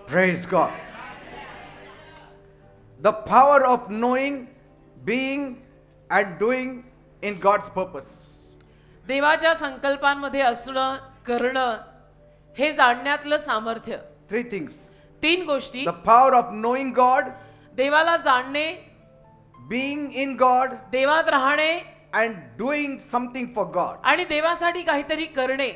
Praise God. The power of knowing, being and doing in God's purpose. देवाच्या संकल्पांमध्ये असणं, करणं हे जाणण्यातलं सामर्थ्य. 3 things. 3 गोष्टी. The power of knowing God, देवाला जाणणे, being in God देवात राहणे and doing something for God. आणि देवासाठी काहीतरी करणे.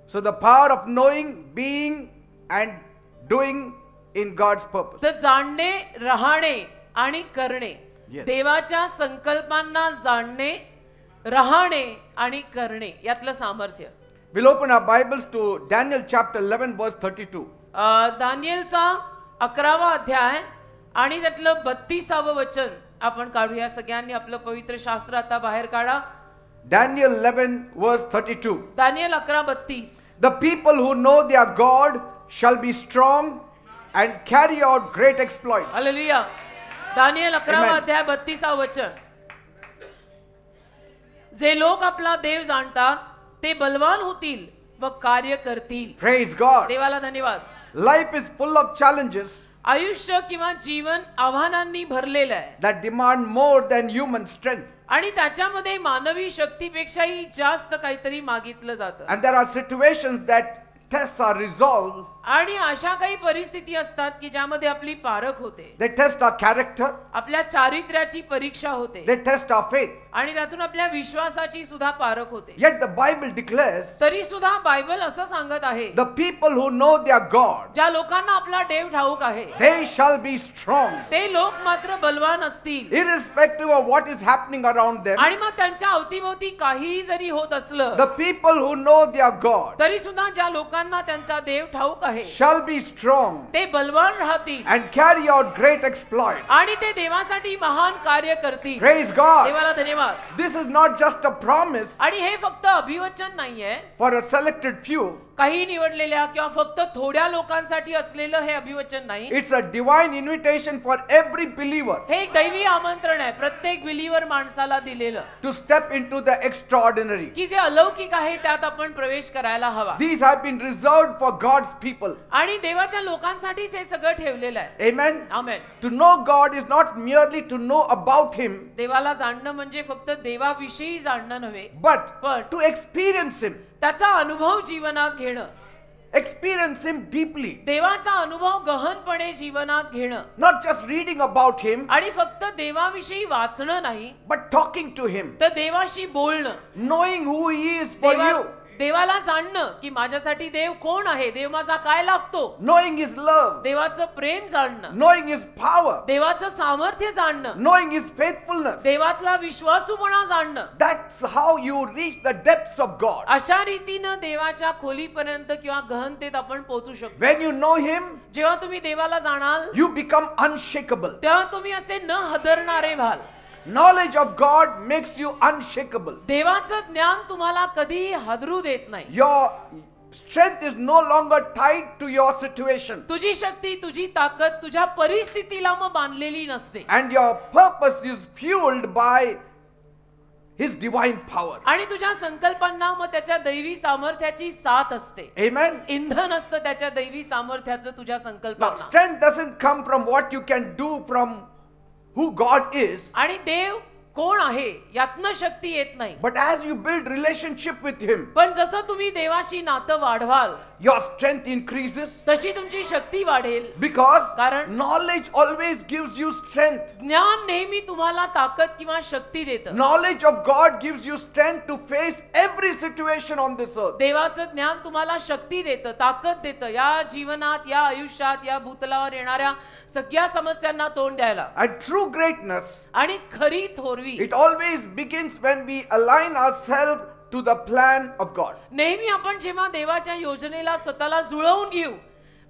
So the power of knowing, being and doing in God's purpose. तर जाणणे, राहणे आणि करणे. Yes. देवाच्या संकल्पांना जाणणे, राहणे आणि करणे यातलं सामर्थ्य. We'll open our Bibles to Daniel chapter 11 verse 32. दानिएलचा 11वा अध्याय आणि त्यातलं 32वं वचन आपण काढूया. सगळ्यांनी आपलं पवित्र शास्त्र आता बाहेर काढा. Daniel 11 verse 32. Daniel 11:32. The people who know their God shall be strong and carry out great exploits. Hallelujah. Daniel 11वा Amen. अध्याय 32वा वचन. जे लोक आपला देव जाणतात ते बलवान होतील व कार्य करतील. Praise God. देवाला धन्यवाद. Life is full of challenges आयुष्य किंवा जीवन आव्हानांनी भरलेलं आहे that demand more than human strength. आणि त्याच्यामध्ये मानवी शक्तीपेक्षाही जास्त काहीतरी मागितलं जातं. And there are situations that tests our resolve. आणि अशा काही परिस्थिती असतात की ज्यामध्ये आपली पारख होते. They test our character. आपल्या चारित्र्याची परीक्षा होते They test our faith. आणि त्यातून आपल्या विश्वासाची सुद्धा पारख होते. Yet the Bible declares तरी सुद्धा बायबल असं सांगत आहे, the people who know their God, ज्या लोकांना आपला देव ठाऊक आहे they shall be strong. ते लोक मात्र बलवान असतील. Irrespective of what is happening around them, आणि मग त्यांच्या अवतीभोवती काहीही जरी होत असलं the people who know their God तरी सुद्धा ज्या लोकांना त्यांचा देव ठाऊक आहे shall be strong ते बलवान राहतील and carry out great exploits. आणि ते देवासाठी महान कार्य करतील. Praise God. देवाला धन्यवाद. This is not just a promise आणि हे फक्त अभिवचन नाहीये for a selected few. काही निवडलेल्या किंवा फक्त थोड्या लोकांसाठी असलेलं हे अभिवचन नाही. It's a divine invitation for every believer हे एक दैवी आमंत्रण आहे प्रत्येक बिलीवर माणसाला दिलेलं to step into the extraordinary. की जे अलौकिक आहे त्यात आपण प्रवेश करायला हवा. These have been reserved for God's people. आणि देवाच्या लोकांसाठीच हे सगळं ठेवलेलं आहे. Amen. Amen. To know God is not merely to know about Him, देवाला जाणणं म्हणजे फक्त देवाविषयी जाणणं नव्हे, but पण to experience Him. त्याचा अनुभव जीवनात घेणं. Experience Him deeply. देवाचा अनुभव गहनपणे जीवनात घेणं. Not just reading about Him, आणि फक्त देवाविषयी वाचणं नाही, but talking to Him. तर देवाशी बोलणं. Knowing who He is for you. देवाला जाणणं की माझ्यासाठी देव कोण आहे, देव माझा काय लागतो, Knowing His love. देवाचं प्रेम जाणणं, Knowing His power. देवाचं सामर्थ्य जाणणं, Knowing His faithfulness. देवातला विश्वासूपणा जाणणं. That's how you reach the depths of God. अशा रीतीनं देवाच्या खोलीपर्यंत किंवा गहनतेत आपण पोहोचू शकतो. When you know Him, जेव्हा तुम्ही देवाला जाणाल you become unshakable. तेव्हा तुम्ही असे न हदरणारे व्हाल. Knowledge of God makes you unshakable. देवाचं ज्ञान तुम्हाला कधीही हादरू देत नाही. Your strength is no longer tied to your situation. तुझी शक्ती, तुझी ताकद तुझ्या परिस्थितीला मग बांधलेली नसते. And your purpose is fueled by His divine power. आणि तुझ्या संकल्पांना मग त्याच्या दैवी सामर्थ्याची साथ असते. Amen. इंधन असतं त्याच्या दैवी सामर्थ्याचं तुझ्या Now, संकल्पांना. strength doesn't come from what you can do, from who God is. आणि देव कोण आहे यातनं शक्ती येत नाही. But as you build relationship with Him, पण जसं तुम्ही देवाशी नातं वाढवाल your strength increases. तशी तुमची शक्ती वाढेल. Because कारण knowledge always gives you strength. ज्ञान नेहमी तुम्हाला ताकद किंवा शक्ती देतं. Knowledge of God gives you strength to face every situation on this earth. देवाचं ज्ञान तुम्हाला शक्ती देतं, ताकद देतं या जीवनात, या आयुष्यात, या भूतलावर येणाऱ्या सगळ्या समस्यांना तोंड द्यायला. And true greatness, आणि खरी Thorvi it always begins when we align ourselves to the plan of God. नेहमी आपण जेव्हा देवाच्या योजनेला स्वतःला जुळवून घेऊ,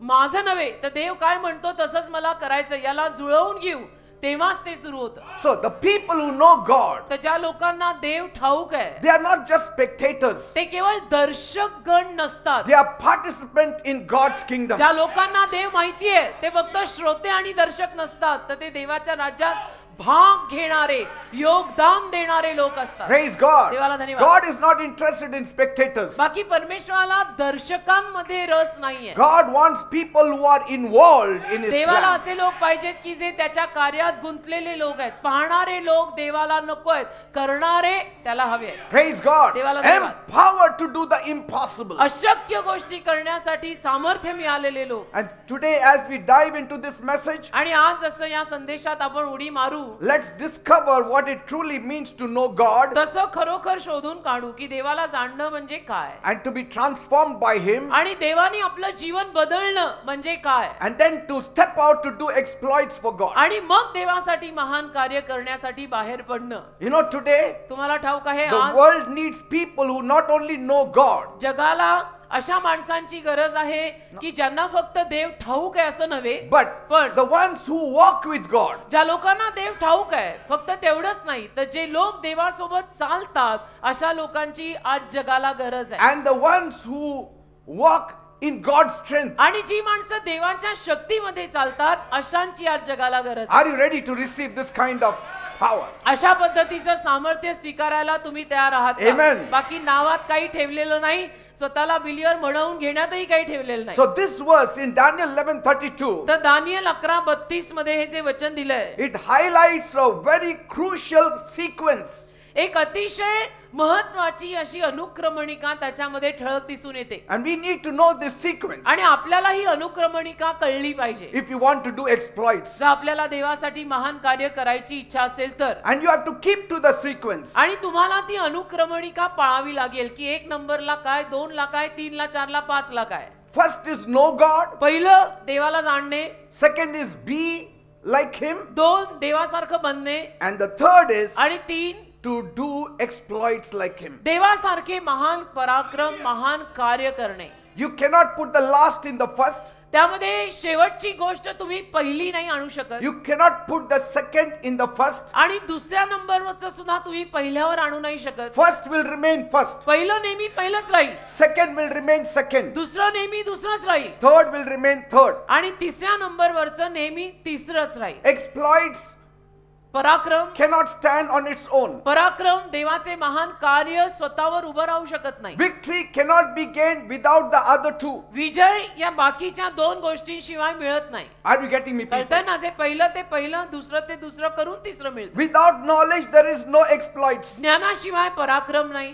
माझं नव्हे तर देव काय म्हणतो तसंच मला करायचं याला जुळवून घेऊ, तेव्हाच ते सुरू होतं. So the people who know God, तर ज्या लोकांना देव ठाऊक आहे they are not just spectators. ते केवळ दर्शक गण नसतात. They are participants in God's kingdom. ज्या लोकांना देव माहितीये ते फक्त श्रोते आणि दर्शक नसतात, तर ते देवाच्या राज्यात भाग घेणारे, योगदान देणारे लोक असतात. Praise God. देवाला धन्यवाद. God is not interested in spectators. बाकी परमेश्वराला दर्शकांमध्ये रस नाहीये. God wants people who are involved in His देवाला plan. असे लोक पाहिजेत की जे त्याच्या कार्यात गुंतलेले लोक आहेत. पाहणारे लोक देवाला नको आहेत, करणारे त्याला हवे आहेत. Praise God. देवाला धन्यवाद. Empowered to do the impossible. अशक्य गोष्टी करण्यासाठी सामर्थ्य मिळालेले लोक. And today, as we dive into this message, आणि आज असं या संदेशात आपण उडी मारू, let's discover what it truly means to know God तसं खरोखर शोधून काढू की देवाला जाणणं म्हणजे काय, and to be transformed by Him, आणि देवाने आपलं जीवन बदलणं म्हणजे काय, and then to step out to do exploits for God. आणि मग देवासाठी महान कार्य करण्यासाठी बाहेर पडणं. You know, today, तुम्हाला ठाऊक आहे the आज world needs people who not only know God, जगाला अशा माणसांची गरज आहे की ज्यांना फक्त देव ठाऊक आहे असं नव्हे, but पण the ones who walk with God. ज्या लोकांना देव ठाऊक आहे, फक्त तेवढंच नाही तर जे लोक देवासोबत चालतात अशा लोकांची आज जगाला गरज आहे. And the ones who walk in God's strength. आणि जी माणसं देवाच्या शक्तीमध्ये चालतात अशांची आज जगाला गरज आहे. Are you ready to receive this kind of power? अशा पद्धतीचं सामर्थ्य स्वीकारायला तुम्ही तयार आहात का? Amen. बाकी नावात काही ठेवलेलं नाही, स्वतःला बिलियर म्हणवून घेण्यातही काही ठेवलेलं नाही. So this verse in Daniel 11:32, तर दानिएल 11:32 मध्ये हे जे वचन दिलंय, it highlights a very crucial sequence. एक अतिशय महत्वाची अशी अनुक्रमणिका त्याच्यामध्ये ठळक दिसून येते. And we need to know this sequence आणि आपल्याला ही अनुक्रमणिका कळली पाहिजे if you want to do exploits. जर आपल्याला देवासाठी महान कार्य करायची इच्छा असेल तर. And you have to keep to the sequence. आणि तुम्हाला ती अनुक्रमणिका पाळावी लागेल की 1 नंबरला काय, 2 ला काय, 3 ला, 4 ला, 5 ला काय. First is know God. पहिलं देवाला जाणणे, Second is be like Him. 2 देवासारखं बनणे, And the third is आणि 3 to do exploits like Him. देवासारखे महान पराक्रम, महान कार्य करणे. You cannot put the last in the first. त्यामध्ये शेवटची गोष्ट तुम्ही पहिली नाही आणू शकत, You cannot put the second in the first. आणि दुसऱ्या नंबरवरचं सुद्धा तुम्ही पहिल्यावर आणू नाही शकत. First will remain first. पहिलं नेहमी पहिलंच राहील, Second will remain second. दुसरं नेहमी दुसरंच राहील, Third will remain third. आणि तिसऱ्या नंबरवरचं नेहमी तिसरंच राहील. Exploits पराक्रम, cannot stand on its own. पराक्रम देवाचे महान कार्य स्वतःवर उभं राहू शकत नाही. Victory cannot be gained without the other two. विजय या बाकीच्या 2 गोष्टींशिवाय मिळत नाही. Are you getting me, कळतंय people? ना? जे पहिलं ते पहिलं, दुसरं ते दुसरं करून तिसरं मिळतं. Without knowledge, there is no exploits. ज्ञानाशिवाय पराक्रम नाही,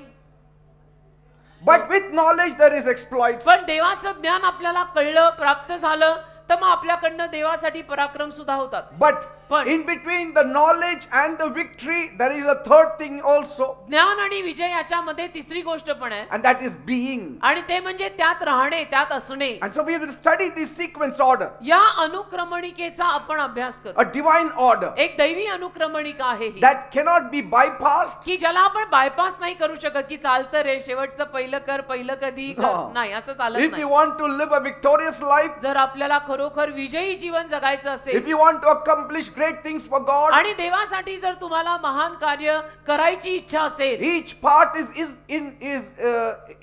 But with knowledge, there is exploits. पण देवाचं ज्ञान आपल्याला कळलं, प्राप्त झालं, तर मग आपल्याकडनं देवासाठी पराक्रम सुद्धा होतात. But But- in between the knowledge and the victory, there is a third thing also, ज्ञान आणि विजय याच्यामध्ये तिसरी गोष्ट पण आहे, and that is being. आणि ते म्हणजे त्यात राहणे, त्यात असणे. And so we will study this sequence order, या अनुक्रमणिकेचा आपण अभ्यास करू. a divine order एक दैवी अनुक्रमणिका आहे ही, that cannot be bypassed. की ज्याला आपण बायपास नाही करू शकत, की चालतं रे शेवटचं पहिलं कर, पहिलं कधी कर. No. नाही, असं चालत If नाही. you want to live a victorious life, जर आपल्याला खरोखर विजयी जीवन जगायचं if असेल, you want to accomplish great things for God, आणि देवासाठी जर तुम्हाला महान कार्य करायची इच्छा असेल, each part is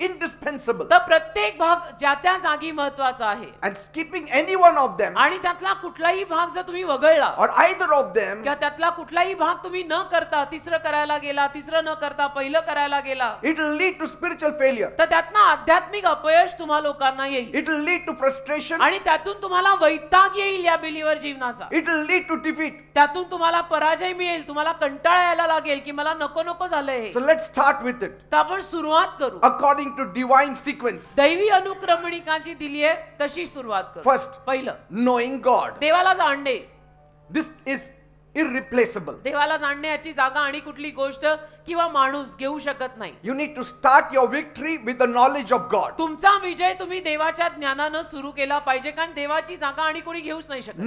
indispensable. तर प्रत्येक भाग ज्या त्या जागी महत्वाचा आहे. And skipping any one of them आणि त्यातला कुठलाही भाग जर तुम्ही वगळला, or either of them, किंवा त्यातला कुठलाही भाग तुम्ही न करता तिसरं करायला गेला, तिसरं न करता पहिलं करायला गेला, it will lead to spiritual failure. तर त्यातनं आध्यात्मिक अपयश तुम्हा लोकांना येईल, It will lead to frustration. आणि त्यातून तुम्हाला वैताग येईल या बिलीवर जीवनाचा. It will lead to defeat. त्यातून तुम्हाला पराजय मिळेल, तुम्हाला कंटाळा यायला लागेल की मला नको नको झालंय. So let's start with it तर आपण सुरुवात करू. according to divine sequence. दैवी अनुक्रमणिका जी दिली आहे तशी सुरुवात करू. First, पहिलं knowing God. देवाला जाणणे. This is irreplaceable. देवाला जाणण्याची जागा आणि कुठली गोष्ट किंवा माणूस घेऊ शकत नाही. You need to start your victory with the knowledge of God. तुमचा विजय तुम्ही देवाच्या ज्ञानानं सुरू केला पाहिजे, कारण देवाची जागा आणि कोणी घेऊच नाही शकत.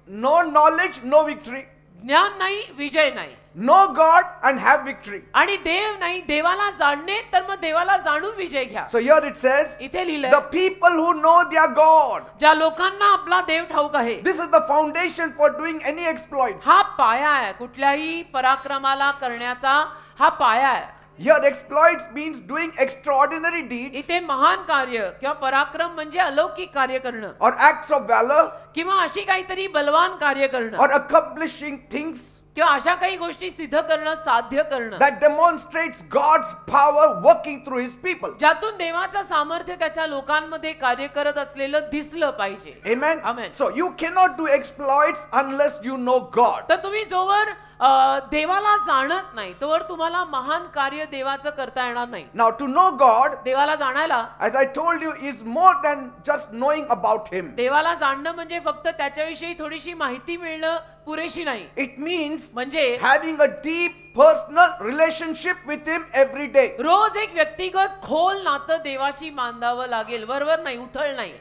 No knowledge, no victory. ज्ञान नाही, विजय नाही. Know God and have victory. आणि देव नाही, देवाला जाणणे, तर मग देवाला जाणून विजय घ्या. So here it says, इथे लिहिलंय, the people who know their God. ज्या लोकांना आपला देव ठाऊक आहे. This is the foundation for doing any exploits. हा पाया आहे, कुठल्याही पराक्रमाला करण्याचा हा पाया आहे. Here exploits means doing extraordinary deeds इथे महान कार्य किंवा पराक्रम म्हणजे अलौकिक कार्य करणं, or acts of valor किंवा अशी काहीतरी बलवान कार्य करणं, or accomplishing things किंवा अशा काही गोष्टी सिद्ध करणं, साध्य करणं, that demonstrates God's power working through his people. ज्यातून देवाचं सामर्थ्य त्याच्या लोकांमध्ये कार्य करत असलेलं दिसलं पाहिजे. Amen. Amen. So you cannot do exploits unless you know God. तर तुम्ही जोवर देवाला जाणत नाही तोवर तुम्हाला महान कार्य देवाचं करता येणार नाही. Now to know God, देवाला जाणायला, as I told you, is more than just knowing about him. देवाला जाणणं म्हणजे फक्त त्याच्याविषयी थोडीशी माहिती मिळणं पुरेशी नाही. It means म्हणजे having a deep personal relationship with him every day. रोज एक व्यक्तिगत खोल नातं देवाशी बांधावं लागेल. वरवर नाही, उथळ नाही.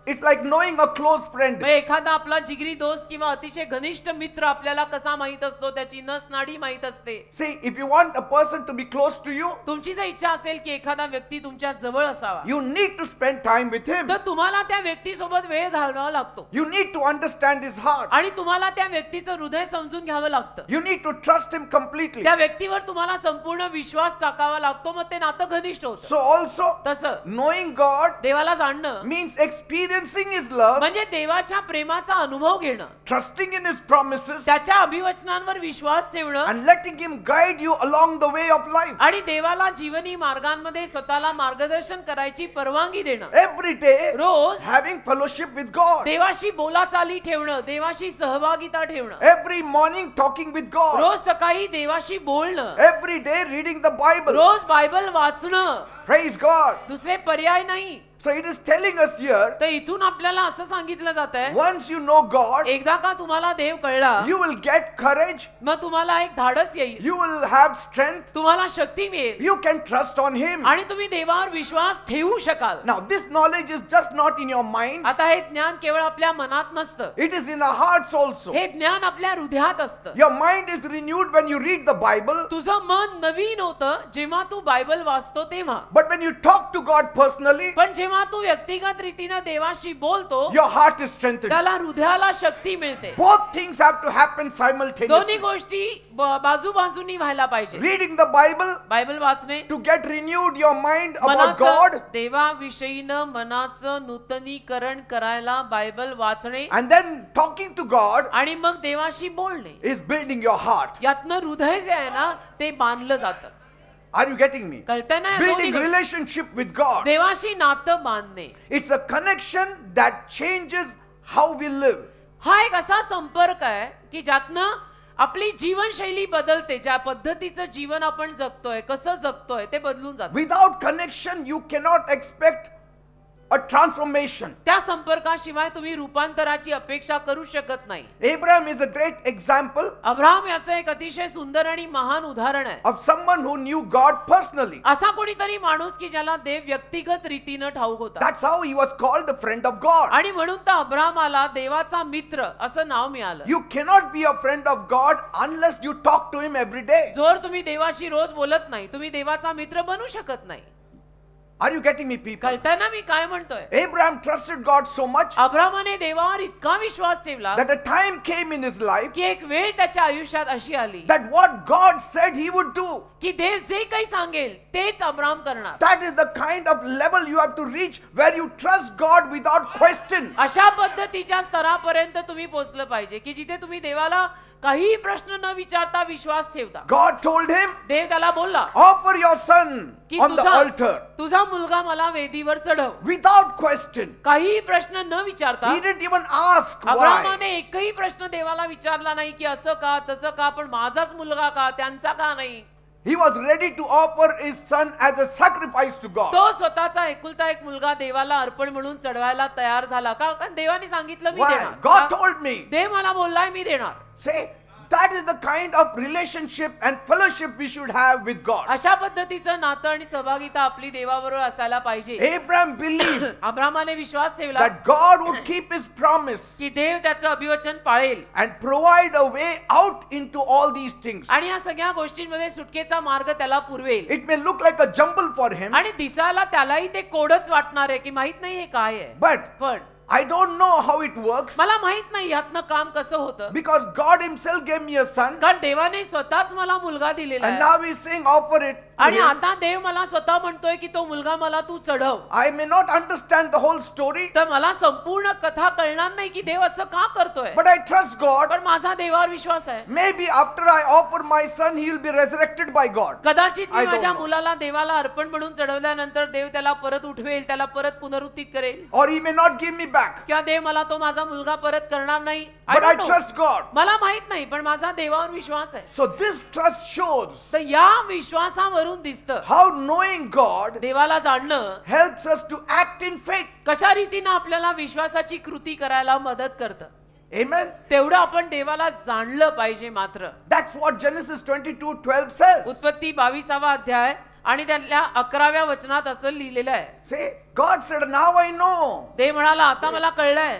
It's like knowing a close friend. म्हणजे एखादा आपला जिगरी दोस्त किंवा अतिशय घनिष्ठ मित्र आपल्याला कसा माहित असतो, त्याची नस नाडी माहित असते. See, if you want a person to be close to you, तुमची जर इच्छा असेल की एखादा व्यक्ती तुमच्या जवळ असावा, you need to spend time with him. तर तुम्हाला त्या व्यक्तीसोबत वेळ घालवावा लागतो. You need to understand his heart. आणि तुम्हाला त्या व्यक्तीचं हृदय समजून घ्यावं लागतं. You need to trust him completely. त्या व्यक्तीवर तुम्हाला संपूर्ण विश्वास टाकावा लागतो, मग ते नातं घनिष्ठ होतं. So also, तसं knowing God देवाला जाणणं means experiencing his love, म्हणजे देवाच्या प्रेमाचा अनुभव घेणं, trusting in his promises, त्याच्या अभिवचनांवर विश्वास ठेवणं, and letting him guide you along the way of life. आणि देवाला जीवनी मार्गांमध्ये स्वतःला मार्गदर्शन करायची परवानगी देणं. Every day, rose having fellowship with God. देवाशी बोलाचाली ठेवणं, देवाशी सहभागिता ठेवणं, Every morning talking with God. रोज सकाळी देवाशी बोलणं, Every day reading the Bible. रोज बायबल वाचणं. Praise God. दुसरे पर्याय नाही. So it is telling us here, तर इथून आपल्याला असं सांगितलं जात आहे, once you know God, एकदा का तुम्हाला देव कळला, you will get courage, मग तुम्हाला एक धाडस येईल, you will have strength, तुम्हाला शक्ती मिळेल, you can trust on him. आणि तुम्ही देवावर विश्वास ठेवू शकाल. Now this knowledge is just not in your minds, आता हे ज्ञान केवळ आपल्या मनात नसतं, it is in our hearts also. हे ज्ञान आपल्या हृदयात असतं. Your mind is renewed when you read the Bible, तुझं मन नवीन होतं जेव्हा तू बायबल वाचतो तेव्हा. but when you talk to God personally, पण जेव्हा तू व्यक्तिगत रीतीने देवाशी बोलतो, your heart is strengthened. त्याला हृदयाला शक्ती मिळते. Both things have to happen दोन्ही simultaneously. गोष्टी बाजूबाजूनी व्हायला पाहिजे. Reading the Bible बायबल वाचणे, to get renewed your mind about मनाचं God, देवाविषयीनं मनाचं नूतनीकरण करायला बायबल वाचणे, and then talking to God आणि मग देवाशी बोलणे, is building your heart. यातनं हृदय जे आहे ना ते बांधलं जातं. Are you getting me? कळतंय ना? Building relationship with God. देवाशी नातं बांधणे It's a connection that changes how we live. हा एक असा संपर्क आहे की ज्यातनं आपली जीवनशैली बदलते. ज्या पद्धतीचं जीवन आपण जगतोय, कसं जगतोय ते बदलून जातं. Without connection, you cannot expect a transformation. त्या संपर्काशिवाय तुम्ही रूपांतराची अपेक्षा करू शकत नाही. Abraham is a great example Abraham याचं एक अतिशय सुंदर आणि महान उदाहरण आहे. of someone who knew God personally. असा कोणीतरी माणूस की ज्याला देव व्यक्तिगत रीतीनं ठाऊक होता, That's how he was called the friend of God. आणि म्हणून तर अब्राहमाला देवाचा मित्र असं नाव मिळालं. You cannot be a friend of God unless you talk to him every day. जोर तुम्ही देवाशी रोज बोलत नाही, तुम्ही देवाचा मित्र बनू शकत नाही. Are you getting me, people? कळतंय ना मी काय म्हणतोय? Abraham trusted God so much अब्राहमाने देवावर इतका विश्वास ठेवला that a time came in his life की एक वेळ त्याच्या आयुष्यात अशी आली that what God said he would do. की देव जे काही सांगेल तेच अब्राहम करणार. That is the kind of level you have to reach where you trust God without question. अशा पद्धतीच्या स्तरापर्यंत तुम्ही पोहोचलं पाहिजे की जिथे तुम्ही देवाला काही प्रश्न न विचारता विश्वास ठेवता. God told him, देव त्याला बोलला offer your son की on the altar तुझा मुलगा मला वेदीवर चढव. without question. काही प्रश्न न विचारता He didn't even ask why. अब्राहमाने एकही प्रश्न देवाला विचारला नाही की असं का तसं का, पण माझाच मुलगा का, त्यांचा का नाही. He was ready to offer his son as a sacrifice to God. तो स्वतःचा एकुलता एक मुलगा देवाला अर्पण म्हणून चढवायला तयार झाला का? कारण देवाने सांगितलं मी Why? देणार. God का? told me. देव मला बोललाय मी देणार. Say, that is the kind of relationship and fellowship we should have with God. अशा पद्धतीचं नातं आणि सहभागिता आपली देवाबरोबर असायला पाहिजे. Abraham believed अब्राहमाने विश्वास ठेवला that God would keep his promise की देव त्याचं अभिवचन पाळेल and provide a way out into all these things. आणि या सगळ्या गोष्टींमध्ये सुटकेचा मार्ग त्याला पुरवेल. It may look like a jumble for him, आणि दिसायला त्यालाही ते कोडच वाटणार आहे की माहित नाही हे काय आहे, but पण I don't know how it works मला माहित नाही यातनं काम कसं होतं. because God himself gave me a son कारण देवाने स्वतःच मला मुलगा दिलेला and आहे. now he's saying offer it. आणि him, आता देव मला स्वतः म्हणतोय की तो मुलगा मला तू चढव. I may not understand the whole story, तर मला संपूर्ण कथा कळणार नाही की देव असं का करतोय, but I trust God. पण माझा देवावर विश्वास आहे. Maybe after I offer my son, he will be resurrected by God. कदाचित I मी don't माझ्या know. मुलाला देवाला अर्पण म्हणून चढवल्यानंतर देव त्याला परत उठवेल, त्याला परत पुनरुत्थित करेल, Or he may not give me back. किंवा देव मला तो माझा मुलगा परत करणार नाही. I But I don't know. trust God. मला माहित नाही, पण माझा देवावर विश्वास आहे. So this trust shows तर या विश्वासावरून दिसतं how knowing God देवाला जाणणं helps us to act in faith. कशा रीतीनं आपल्याला विश्वासाची कृती करायला मदत करतं. Amen. तेवढं आपण देवाला जाणलं पाहिजे. मात्र That's what Genesis 22:12 says. उत्पत्ती 22वा अध्याय आणि त्यातल्या 11व्या वचनात असं लिहिलेलं आहे. Say, God said, now I know. ते म्हणाला आता मला कळलंय.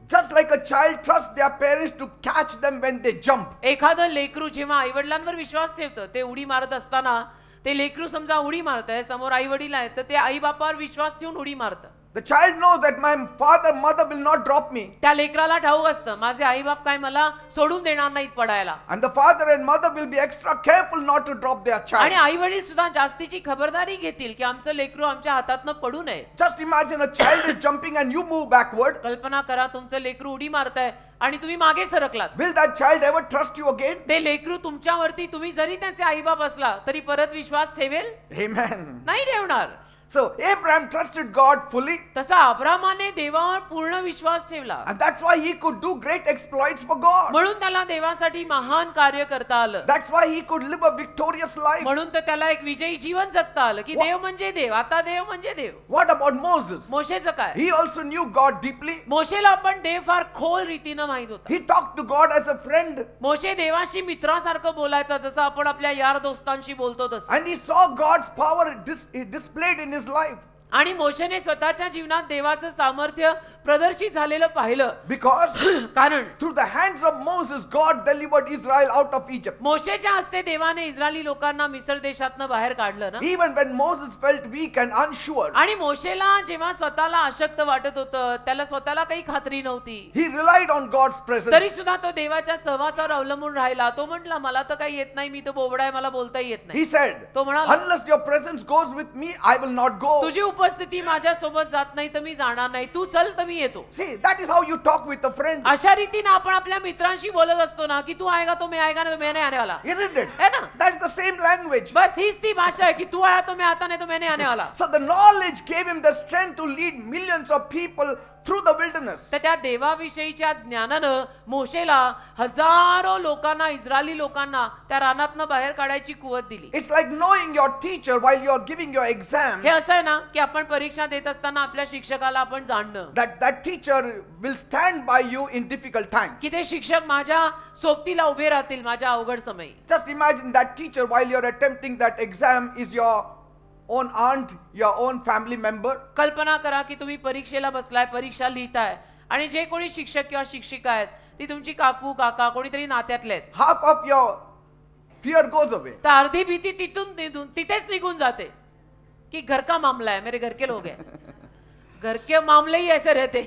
Just like a child trusts their parents to catch them when they jump. एखादं लेकरू जेव्हा आईवडिलांवर विश्वास ठेवतं, ते उडी मारत असताना ते लेकरू समजा उडी मारतंय, समोर आई वडील आहेत, तर ते आई बापावर विश्वास ठेवून उडी मारतं. The child knows that my father, mother will not drop me. त्या लेकराला ठाऊक असतं माझे आई बाप काय मला सोडून देणार नाहीत पडायला. And the father and mother will be extra careful not to drop their आणि child. आई वडील सुद्धा जास्तीची खबरदारी घेतील की आमचं लेकरू आमच्या हातातनं पडू नये. Just imagine a child is jumping and you move backward. कल्पना करा तुमचं लेकरू उडी मारताय आणि तुम्ही मागे सरकलात. Will that child ever trust you again? ते लेकरू तुमच्यावरती तुम्ही जरी त्याचे आई बाप असला तरी परत विश्वास ठेवेल? Amen. नाही ठेवणार. So Abraham trusted God fully, तसा अब्रामाने देवावर पूर्ण विश्वास ठेवला. and that's why he could do great exploits for God. म्हणून त्याला देवासाठी महान कार्य करता आलं. That's why he could live a victorious life. म्हणून तर त्याला एक विजयी जीवन जगता आलं की देव म्हणजे देव, आता देव म्हणजे देव. What about Moses? मोशेचं काय? He also knew God deeply. मोशेला पण देव फार खोल रीतीनं माहित होता. He talked to God as a friend, मोशे देवाशी मित्रासारखं बोलायचा, जसं आपण आपल्या यार दोस्तांशी बोलतो तसं. and he saw God's power displayed in his life. आणि मोशेने स्वतःच्या जीवनात देवाचं सामर्थ्य प्रदर्शित झालेलं पाहिलं. Because कारण through the hands of Moses, God delivered Israel out of Egypt. मोशेच्या हस्ते देवाने इस्रायली लोकांना मिस्र देशातनं बाहेर काढलं ना. Even when Moses felt weak and unsure, आणि मोशेला जेव्हा स्वतःला अशक्त वाटत होतं, त्याला स्वतःला काही खात्री नव्हती, he relied on God's presence. तरी सुद्धा तो देवाच्या सहवासावर अवलंबून राहिला. तो म्हटला मला तर काही येत नाही, मी तर बोबडा आहे, मला बोलता येत नाही. He said, तो म्हणाला unless your presence goes with me, I will not go. तुझी उपस्थिती माझ्या सोबत जात नाही तर मी जाणार नाही, तू चल तर मी येतो. See, that is how you talk with a friend. अशा रीतीने आपण आपल्या मित्रांशी बोलत असतो ना की तू आएगा तो मैं आएगा नहीं तो मैं नहीं आने वाला, Isn't it? है ना? That's the same language. बस हीच ती भाषा है कि तू आया तो मैं आता नहीं तो मैं नहीं आने वाला. So the knowledge gave him the strength to lead millions of people through the wilderness. तर त्या देवाविषयीच्या ज्ञानानं मोशेला हजारो लोकांना, इस्रायली लोकांना त्या रानातनं बाहेर काढायची कुवत दिली. It's like knowing your teacher while you are giving your exam, हे असं आहे ना की आपण परीक्षा देत असताना आपल्या शिक्षकाला आपण जाणणं that teacher will stand by you in difficult times. की ते शिक्षक माझ्या सोबतीला उभे राहतील माझ्या अवघड समयी. Just imagine that teacher while you're attempting that exam is your own aunt, your own family member. कल्पना करा की तुम्ही परीक्षेला बसलाय, परीक्षा लिहिताय आणि जे कोणी शिक्षक किंवा शिक्षिका आहेत ती तुमची काकू काका कोणीतरी नात्यातले आहेत. Half of your fear goes away. तर अर्धी भीती तिथेच निघून जाते कि घर का मामला है, मेरे घर के लोग हैं. घर के मामले ही ऐसे रहते.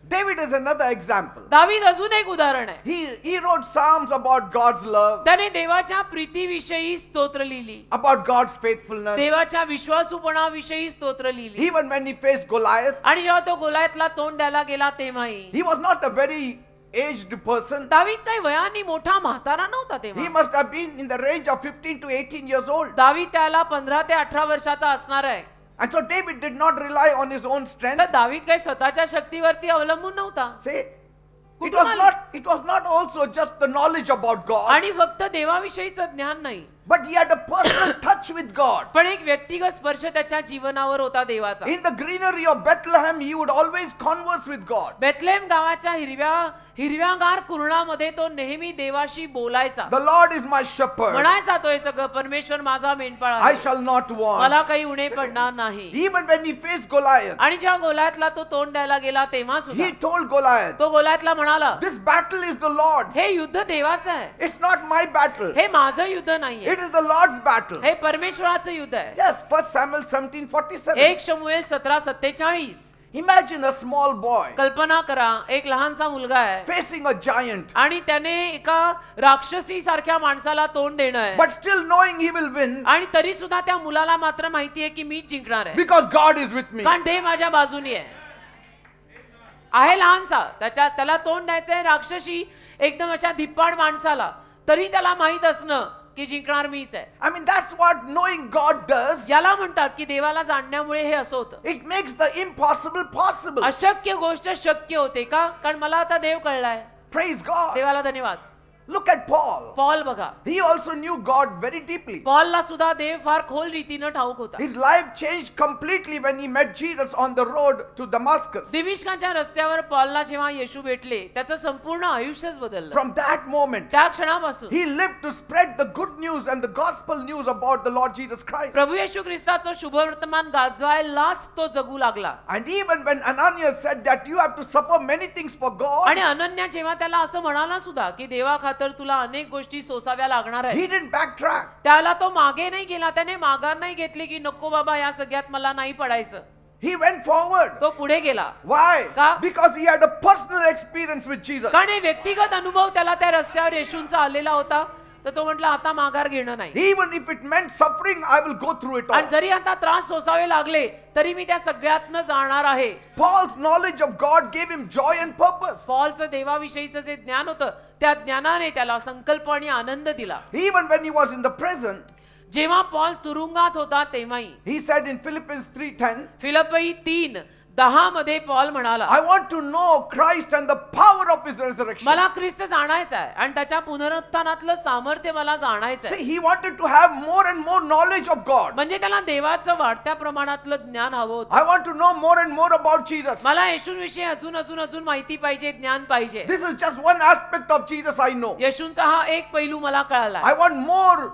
David is another example. दावीद अजून एक उदाहरण आहे. He wrote psalms about God's love, त्याने देवाच्या प्रीतीविषयी स्तोत्र लिहिली, about God's faithfulness. देवाच्या विश्वासूपणाविषयी स्तोत्र लिहिली. Even when he faced Goliath, आणि जेव्हा तो गोलायतला तोंड द्यायला गेला तेव्हाही he was not a very aged person. दावीद काही वयाने मोठा म्हातारा नव्हता. He तेव्हा must have been in the range of 15 to 18 years old. दावीद त्याला 15 ते 18 वर्षाचा असणार आहे. And so David did not rely on his own strength. तर दावीद काही स्वतःच्या शक्तीवरती अवलंबून नव्हता. Say, it कुठून आली? was not also just the knowledge about God, आणि फक्त देवाविषयीचं ज्ञान नाही, but he had a personal touch with God. पण एक व्यक्तिगत स्पर्श त्याच्या जीवनावर होता देवाचा. In the greenery of Bethlehem, he would always converse with God. Bethlem गावाच्या हिरव्यागार कुरणामध्ये तो नेहमी देवाशी बोलायचा. The Lord is my shepherd. म्हणायचा तो हे सगळं, परमेश्वर माझा मेंढपाळ I आहे, shall not want. मला काही उणे पडणार नाही. Even when he faced Goliath, आणि जेव्हा गोलायतला तो तोंड द्यायला गेला तेव्हा सुद्धा he told Goliath, तो गोलायतला म्हणाला this battle is the Lord's. हे युद्ध देवाचं आहे, It's not my battle. हे माझं युद्ध नाहीये, It is the Lord's battle. हे परमेश्वराचं युद्ध आहे. Yes, 1 Samuel 17:47. 1 शमूएल 17:47. Imagine a small boy कल्पना करा, एक लहानसा मुलगा आहे facing a giant, आणि त्याने एका राक्षसी सारख्या माणसाला तोंड देणं आहे, but still knowing he will win आणि तरी सुद्धा त्या मुलाला मात्र माहितीये की मी जिंकणार आहे, because God is with me. कारण देव माझ्या बाजूनी आहे लहानसा, त्याला तोंड द्यायचंय राक्षसी एकदम अशा धिप्पाड माणसाला, तरी त्याला माहित असणं की जिंकणार मीच आहे. I mean, that's what knowing God does. याला म्हणतात की देवाला जाणण्यामुळे हे असं होतं. It makes the impossible possible. अशक्य गोष्ट शक्य होते का? कारण मला आता देव कळलाय. Praise God. देवाला धन्यवाद. Look at Paul. पॉल बघा, He also knew God very deeply. पॉलला सुद्धा देव फार खोल रीतीनं ठाऊक होता. His life changed completely when he met Jesus on the road to Damascus. दिमिश्काच्या रस्त्यावर पॉलला जेव्हा येशू भेटले, त्याचं संपूर्ण आयुष्यच बदललं. From that moment, त्या क्षणापासून he lived to spread the good news and the gospel news about the Lord Jesus Christ. प्रभू येशू ख्रिस्ताचं शुभवर्तमान गाजवायलाच तो जगू लागला. And even when Ananias said that you have to suffer many things for God, आणि अनन्या जेव्हा त्याला असं म्हणाला सुद्धा की देवा खातर तुला अनेक गोष्टी सोसाव्या लागणार he आहेत, didn't backtrack. त्याला तो मागे नाही गेला, त्याने माघार नाही घेतली की नको बाबा या सगळ्यात मला नाही पडायचं. He went forward. तो पुढे गेला. Why? का? Because he had a personal experience with Jesus. कारण हे व्यक्तिगत अनुभव त्याला त्या रस्त्यावर येशूंचा आलेला होता, तर तो म्हटला आता माघार घेणं नाही. Even if it meant suffering, I will go through it all. आणि जरी आता त्रास सोसावे लागले तरी मी त्या सगळ्यातनं जाणार आहे. Paul's knowledge of God gave him joy and purpose. पॉलचं देवाविषयीचं जे ज्ञान होतं, त्या ज्ञानाने त्याला संकल्प आणि आनंद दिला. Even when he was in the prison, जेव्हा पॉल तुरुंगात होता तेव्हाही he said in Philippians 3:10, फिलिप्पी 3:10 मध्ये पॉल म्हणाला, I want to know Christ and the power of his resurrection. मला ख्रिस्त जाणायचं आहे आणि त्याच्या पुनरुत्थानातलं सामर्थ्य मला जाणायचं See, आहे. he wanted to have more and more knowledge of God. म्हणजे त्याला देवाचं वाढत्या प्रमाणातलं ज्ञान हवं होतं. I want to know more and more about Jesus. मला येशूंविषयी अजून अजून अजून माहिती पाहिजे, ज्ञान पाहिजे. This is just one aspect of Jesus I know. येशूंचा हा एक पैलू मला कळाला, I want more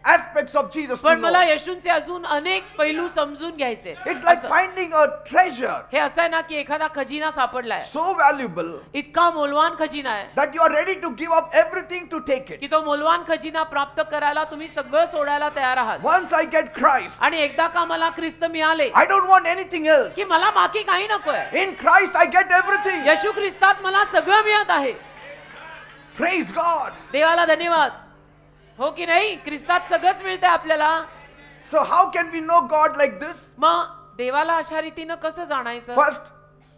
aspects of Jesus to पण मला know. येशूंचे अजून अनेक पैलू समजून घ्यायचे. It's like असं. finding a treasure हे असं आहे ना की एखादा खजिना सापडलाय, so valuable इतका मोलवान खजिना आहे that you are ready to give up everything to take it. की तो मोलवान खजिना प्राप्त करायला तुम्ही सगळं सोडायला तयार आहात. Once I get Christ, आणि एकदा का मला ख्रिस्त मिळाले I don't want anything else. की मला बाकी काही नकोय. In Christ I get everything. येशू ख्रिस्तात मला सगळं मिळत आहे. Praise God. देवाला धन्यवाद. हो की नाही? ख्रिस्तात सगळंच मिळतंय आपल्याला. So how can we know God like this? मग देवाला अशा रीतीनं कसं जाणायचं? First,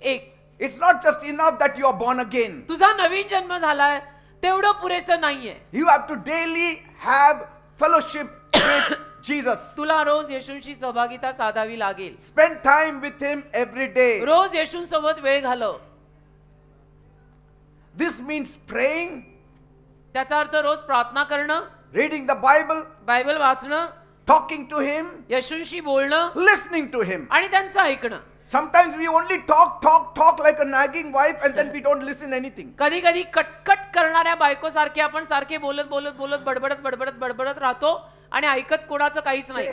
एक, it's not just enough that you are born again. तुझा नवीन जन्म झालाय तेवढं पुरेसं नाहीये. You have to daily have fellowship with Jesus. तुला रोज येशूंशी सहभागिता साधावी लागेल. Spend time with him every day. रोज येशूंसोबत वेळ घालव. This means praying, त्याचा अर्थ रोज प्रार्थना करणं, reading the Bible, बायबल वाचणं, talking to him, येशूंशी बोलणं listening to him. आणि त्यांचं ऐकणं. Sometimes we only talk like a nagging wife and then we don't listen anything. कधी कधी कटकट करणाऱ्या बायकोसारखे आपण सारखे बोलत बोलत बोलत बडबडत राहतो आणि ऐकत कोणाचं काहीच नाही.